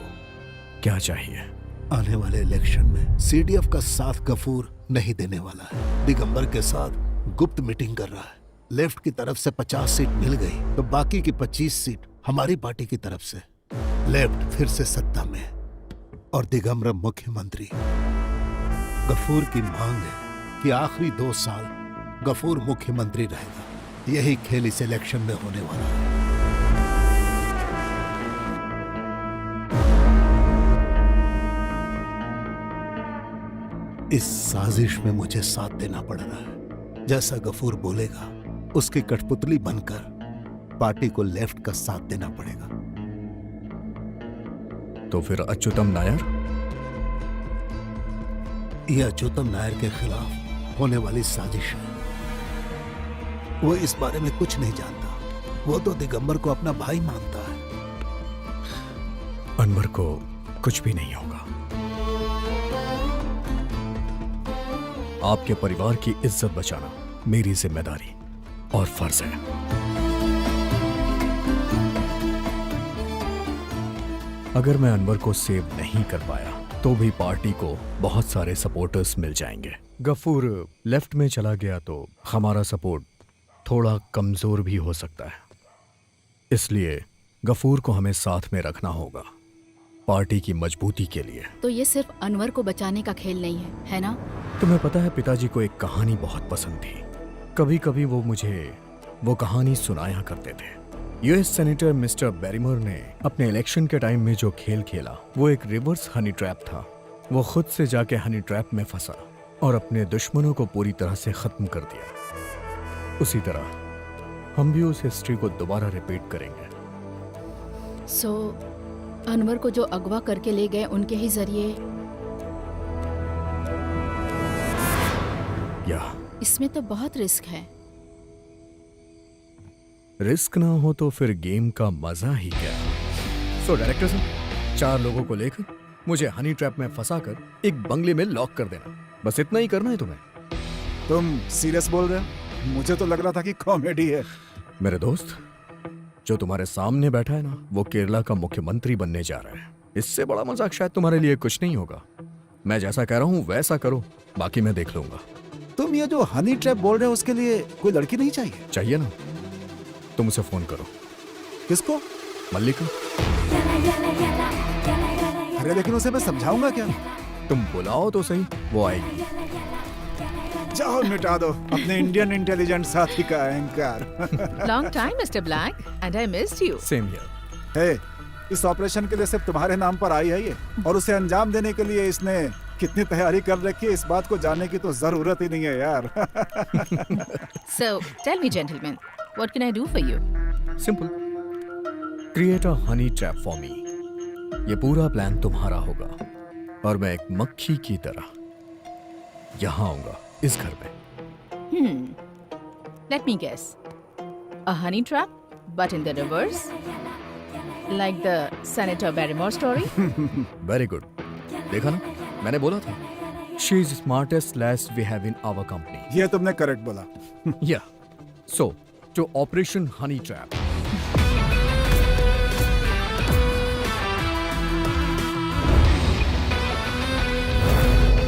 क्या चाहिए? आने वाले इलेक्शन में सीडीएफ का साथ गफूर नहीं देने वाला है। दिगंबर के साथ गुप्त मीटिंग कर रहा है। लेफ्ट की तरफ से 50 सीट मिल गई तो बाकी की 25 सीट हमारी पार्टी की तरफ से। लेफ्ट फिर से सत्ता में और दिगंबर मुख्यमंत्री। गफूर की मांग है कि आखिरी 2 साल गफूर मुख्यमंत्री रहेगा। यही खेल इस इलेक्शन में होने वाला है। इस साजिश में मुझे साथ देना पड़ रहा है। जैसा गफूर बोलेगा उसकी कठपुतली बनकर पार्टी को लेफ्ट का साथ देना पड़ेगा। तो फिर अच्युतम नायर? यह अच्युतम नायर के खिलाफ होने वाली साजिश है। वो इस बारे में कुछ नहीं जानता। वो तो दिगंबर को अपना भाई मानता है। अनवर को कुछ भी नहीं होगा। आपके परिवार की इज्जत बचाना मेरी जिम्मेदारी और फर्ज है। अगर मैं अनवर को सेव नहीं कर पाया तो भी पार्टी को बहुत सारे सपोर्टर्स मिल जाएंगे। गफूर लेफ्ट में चला गया तो हमारा सपोर्ट थोड़ा कमजोर भी हो सकता है, इसलिए गफूर को हमें साथ में रखना होगा पार्टी की मजबूती के लिए। तो ये सिर्फ अनवर को बचाने का खेल नहीं है ना? तुम्हें पता है पिताजी को एक कहानी बहुत पसंद थी। कभी कभी वो मुझे वो कहानी सुनाया करते थे। यूएस सेनेटर मिस्टर बैरिमोर ने अपने इलेक्शन के टाइम में जो खेल खेला वो एक रिवर्स हनी ट्रैप था। वो खुद से जाके हनी ट्रैप में फंसा और अपने दुश्मनों को पूरी तरह से खत्म कर दिया। उसी तरह हम भी उस हिस्ट्री को दोबारा रिपीट करेंगे। सो अनवर को जो अगवा करके ले गए उनके ही जरिए या इसमें तो बहुत रिस्क है। रिस्क ना हो तो फिर गेम का मजा ही क्या। सो डायरेक्टर साहब, 4 लोगों को लेकर मुझे हनी ट्रैप में फंसाकर एक बंगले में लॉक कर देना, बस इतना ही करना है तुम्हें। तुम सीरियस बोल रहे हो? मुझे तो लग रहा था कि कॉमेडी है। मेरे दोस्त, जो तुम्हारे सामने बैठा है ना, वो केरला का मुख्यमंत्री बनने जा रहा है। इससे बड़ा मजाक शायद तुम्हारे लिए कुछ नहीं होगा। मैं जैसा कह रहा हूँ वैसा करो, बाकी मैं देख लूंगा। तुम ये जो हनी ट्रैप बोल रहे हो उसके लिए कोई लड़की नहीं चाहिए? चाहिए ना, तुम उसे फोन करो। किसको? मल्लिका। अरे लेकिन उसे मैं समझाऊंगा क्या? तुम बुलाओ तो सही, वो आएगी। जाओ मिटा दो अपने इंडियन इंटेलिजेंस साथी का अहंकार। Long time Mister Black and I missed you. Same here. Hey, इस ऑपरेशन के लिए सिर्फ तुम्हारे नाम पर आई है ये, और उसे अंजाम देने के लिए इसने कितनी तैयारी कर रखी है इस बात को जानने की तो जरूरत ही नहीं है यार। So tell me gentlemen, what can I do for you? Simple, create a honey trap for me. ये पूरा प्लान तुम्हारा होगा और मैं एक मक्खी की तरह यहाँ आऊंगा इस घर में। Let me guess. A honey trap, but in the reverse? Like the Senator Barrymore story? Very good. देखा ना, मैंने बोला था। She is smartest lass we have in our company. ये तुमने करेक्ट बोला। Yeah. So, to Operation Honey Trap.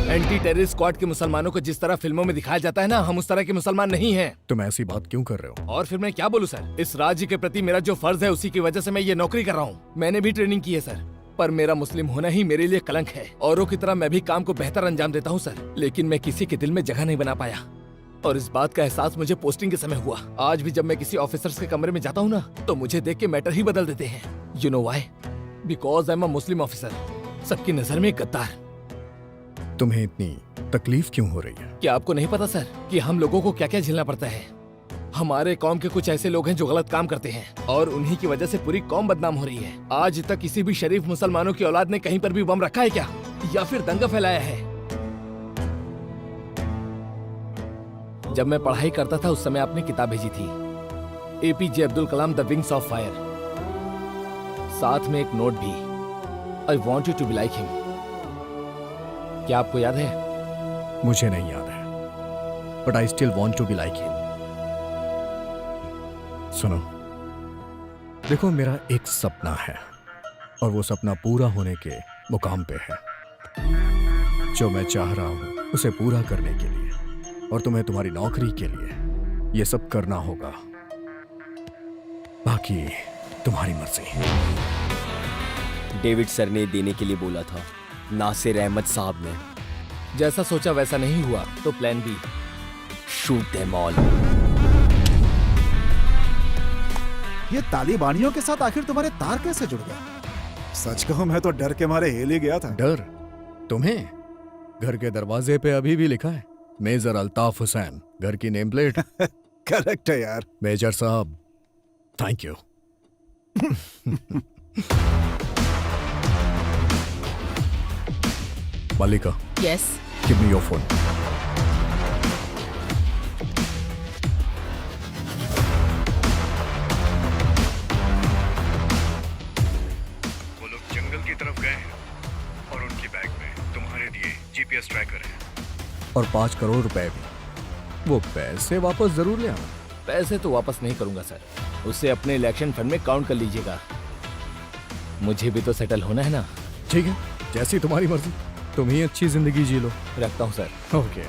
Anti terrorist squad के मुसलमानों को जिस तरह फिल्मों में दिखाया जाता है ना, हम उस तरह के मुसलमान नहीं हैं। तुम ऐसी बात क्यों कर रहे हो? और फिर मैं क्या बोलूं सर, इस राज्य के प्रति मेरा जो फर्ज है उसी की वजह से मैं ये नौकरी कर रहा हूँ। मैंने भी ट्रेनिंग की है सर, पर मेरा मुस्लिम होना ही मेरे लिए कलंक है। औरों की तरह मैं भी काम को बेहतर अंजाम देता हूँ सर, लेकिन मैं किसी के दिल में जगह नहीं बना पाया। और इस बात का एहसास मुझे पोस्टिंग के समय हुआ। आज भी जब मैं किसी ऑफिसर्स के कमरे में जाता हूँ ना, तो मुझे देख के मैटर ही बदल देते हैं। You know why? Because I am a Muslim officer, सबकी नजर में एक गद्दार। तुम्हें इतनी तकलीफ क्यों हो रही है? क्या आपको नहीं पता सर कि हम लोगों को क्या क्या झेलना पड़ता है? हमारे कौम के कुछ ऐसे लोग हैं जो गलत काम करते हैं और उन्हीं की वजह से पूरी कौम बदनाम हो रही है। आज तक किसी भी शरीफ मुसलमानों की औलाद ने कहीं पर भी बम रखा है क्या, या फिर दंगा फैलाया है? जब मैं पढ़ाई करता था उस समय आपने किताब भेजी थी, APJ Abdul Kalam the wings of fire, साथ में एक नोट भी, I want you to be like him. क्या आपको याद है? मुझे नहीं याद है, but I still want to be like him. सुनो, देखो, मेरा एक सपना है और वो सपना पूरा होने के मुकाम पे है। जो मैं चाह रहा हूं उसे पूरा करने के लिए और तुम्हें तुम्हारी नौकरी के लिए ये सब करना होगा। बाकी तुम्हारी मर्जी। डेविड सर ने देने के लिए बोला था, नासिर अहमद साहब ने। जैसा सोचा वैसा नहीं हुआ तो plan B, shoot them all. ये तालिबानियों के साथ आखिर तुम्हारे तार कैसे जुड़ गए? सच कहूं मैं तो डर के मारे हिल ही गया था। डर? तुम्हें? घर के दरवाजे पे अभी भी लिखा है मेजर अल्ताफ हुसैन, घर की नेम प्लेट। करेक्ट है यार। मेजर साहब, thank you. Mallika. Yes. Give me your phone. वो लोग जंगल की तरफ गए हैं और उनके बैग में तुम्हारे लिए जीपीएस ट्रैकर है और 5 करोड़ रुपए भी। वो पैसे वापस जरूर ले आना। पैसे तो वापस नहीं करूंगा सर, उसे अपने इलेक्शन फंड में काउंट कर लीजिएगा। मुझे भी तो सेटल होना है ना। ठीक है, जैसी तुम्हारी मर्जी, तुम ही अच्छी जिंदगी जी लो। रखता हूँ सर। ओके।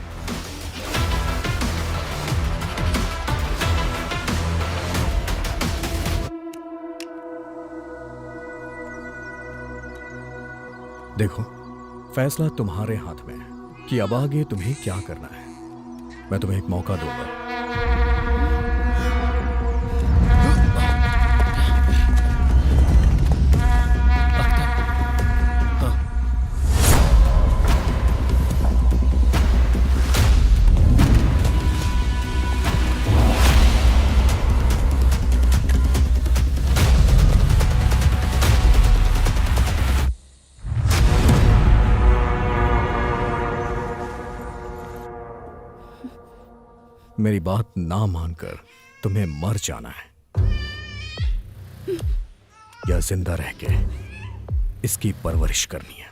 देखो, फैसला तुम्हारे हाथ में है कि अब आगे तुम्हें क्या करना है। मैं तुम्हें एक मौका दूंगा। मेरी बात ना मानकर तुम्हें मर जाना है या जिंदा रह के इसकी परवरिश करनी है।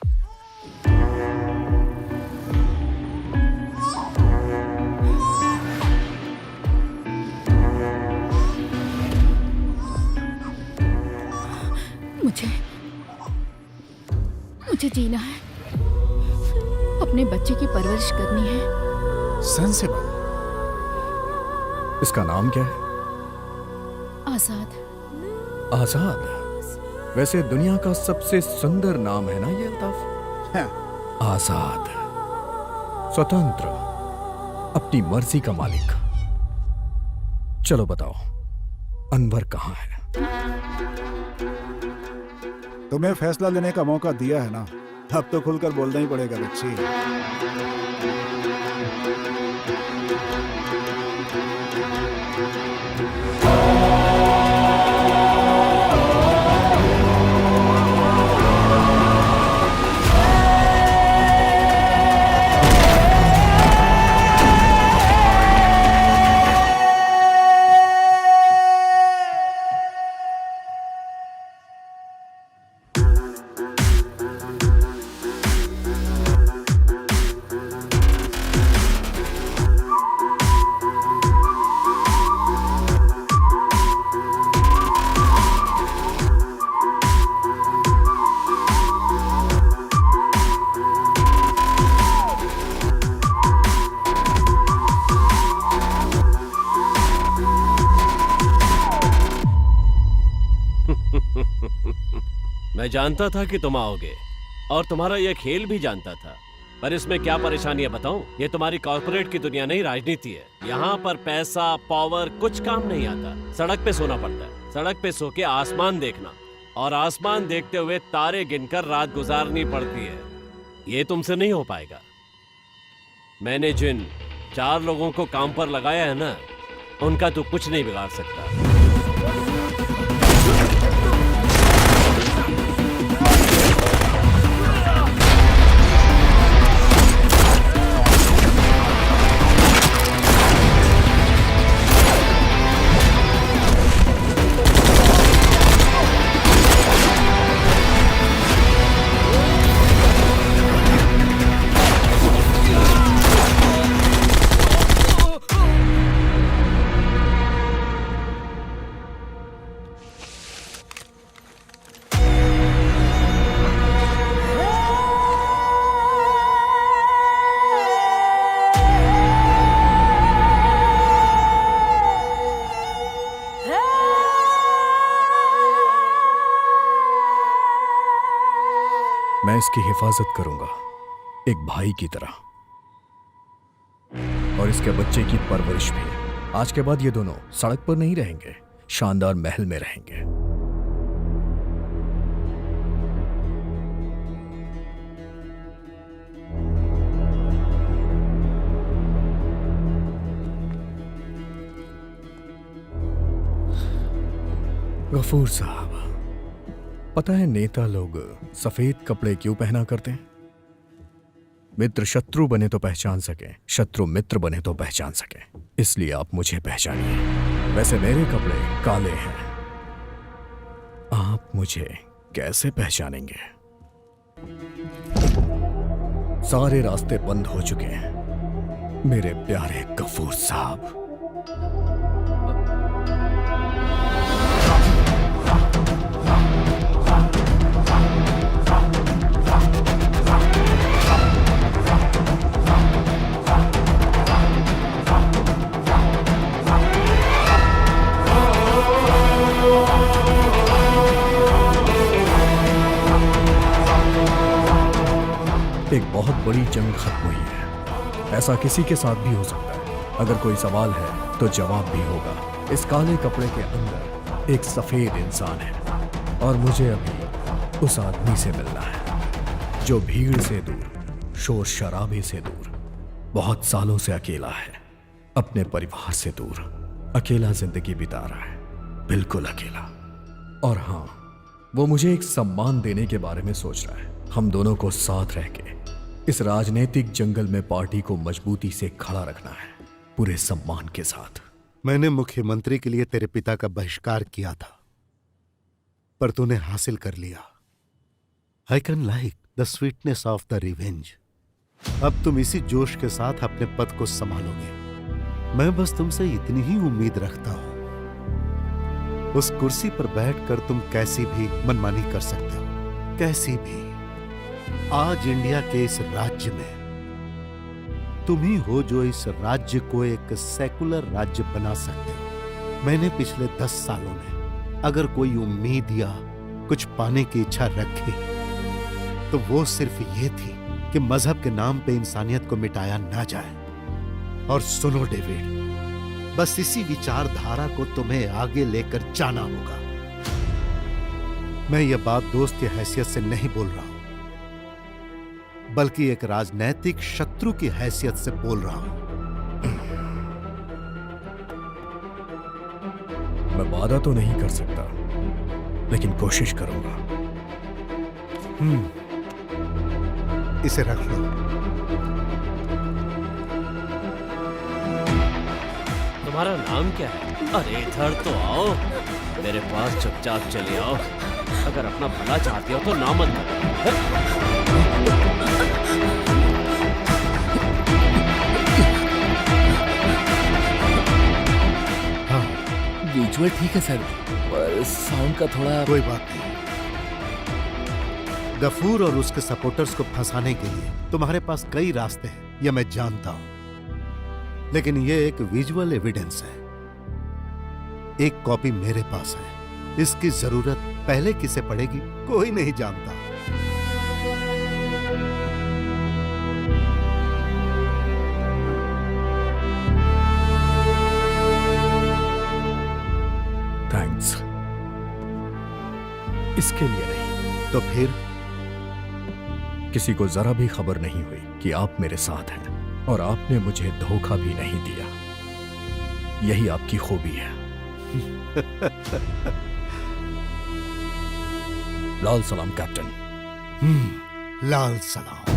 मुझे जीना है, अपने बच्चे की परवरिश करनी है। सेंसिबल। इसका नाम क्या है? आजाद। आजाद? वैसे दुनिया का सबसे सुंदर नाम है ना ये अल्ताफ? आजाद, स्वतंत्र, अपनी मर्जी का मालिक। चलो बताओ, अनवर कहाँ है? तुम्हें फैसला लेने का मौका दिया है ना, अब तो खुलकर बोलना ही पड़ेगा बच्ची। मैं जानता था कि तुम आओगे और तुम्हारा यह खेल भी जानता था, पर इसमें क्या परेशानी है बताऊं? ये तुम्हारी कॉर्पोरेट की दुनिया नहीं, राजनीति है। यहाँ पर पैसा, पावर कुछ काम नहीं आता। सड़क पे सोना पड़ता है, सड़क पे सो के आसमान देखना और आसमान देखते हुए तारे गिनकर रात गुजारनी पड़ती है। ये तुमसे नहीं हो पाएगा। मैंने जिन 4 लोगों को काम पर लगाया है ना, उनका तो कुछ नहीं बिगाड़ सकता। मैं इसकी हिफाजत करूंगा एक भाई की तरह, और इसके बच्चे की परवरिश भी। आज के बाद ये दोनों सड़क पर नहीं रहेंगे, शानदार महल में रहेंगे। गफूर साहब, पता है नेता लोग सफेद कपड़े क्यों पहना करते हैं? मित्र शत्रु बने तो पहचान सके, शत्रु मित्र बने तो पहचान सके। इसलिए आप मुझे पहचानिए। वैसे मेरे कपड़े काले हैं, आप मुझे कैसे पहचानेंगे? सारे रास्ते बंद हो चुके हैं मेरे प्यारे गफूर साहब। एक बहुत बड़ी जंग खत्म हुई है। ऐसा किसी के साथ भी हो सकता है। अगर कोई सवाल है तो जवाब भी होगा। इस काले कपड़े के अंदर एक सफेद इंसान है और मुझे अभी उस आदमी से मिलना है जो भीड़ से दूर, शोर शराबे से दूर, बहुत सालों से अकेला है, अपने परिवार से दूर, अकेला जिंदगी बिता रहा है, बिल्कुल अकेला। और हाँ, वो मुझे एक सम्मान देने के बारे में सोच रहा है। हम दोनों को साथ रह के इस राजनीतिक जंगल में पार्टी को मजबूती से खड़ा रखना है, पूरे सम्मान के साथ। मैंने मुख्यमंत्री के लिए तेरे पिता का बहिष्कार किया था, पर तूने हासिल कर लिया। I can like the sweetness of the revenge. अब तुम इसी जोश के साथ अपने पद को संभालोगे। मैं बस तुमसे इतनी ही उम्मीद रखता हूं। उस कुर्सी पर बैठकर तुम कैसी भी मनमानी कर सकते हो, कैसी भी। आज इंडिया के इस राज्य में तुम ही हो जो इस राज्य को एक सेकुलर राज्य बना सकते हो। मैंने पिछले 10 सालों में अगर कोई उम्मीद या कुछ पाने की इच्छा रखी तो वो सिर्फ ये थी कि मजहब के नाम पे इंसानियत को मिटाया ना जाए। और सुनो डेविड, बस इसी विचारधारा को तुम्हें आगे लेकर जाना होगा। मैं ये बात दोस्त की हैसियत से नहीं बोल रहा हूं, बल्कि एक राजनैतिक शत्रु की हैसियत से बोल रहा हूं। मैं वादा तो नहीं कर सकता, लेकिन कोशिश करूंगा। इसे रख लो। तुम्हारा नाम क्या है? अरे इधर तो आओ, मेरे पास चुपचाप चले आओ। अगर अपना भला चाहते हो तो ना मत हाँ, विजुअल ठीक है सर, पर साउंड का थोड़ा। कोई बात नहीं। गफूर और उसके सपोर्टर्स को फंसाने के लिए तुम्हारे पास कई रास्ते हैं, यह मैं जानता हूं, लेकिन यह एक विजुअल एविडेंस है। एक कॉपी मेरे पास है। इसकी जरूरत पहले किसे पड़ेगी कोई नहीं जानता। थैंक्स। इसके लिए नहीं तो फिर किसी को जरा भी खबर नहीं हुई कि आप मेरे साथ हैं, और आपने मुझे धोखा भी नहीं दिया। यही आपकी खूबी है। लाल सलाम कैप्टन। लाल सलाम।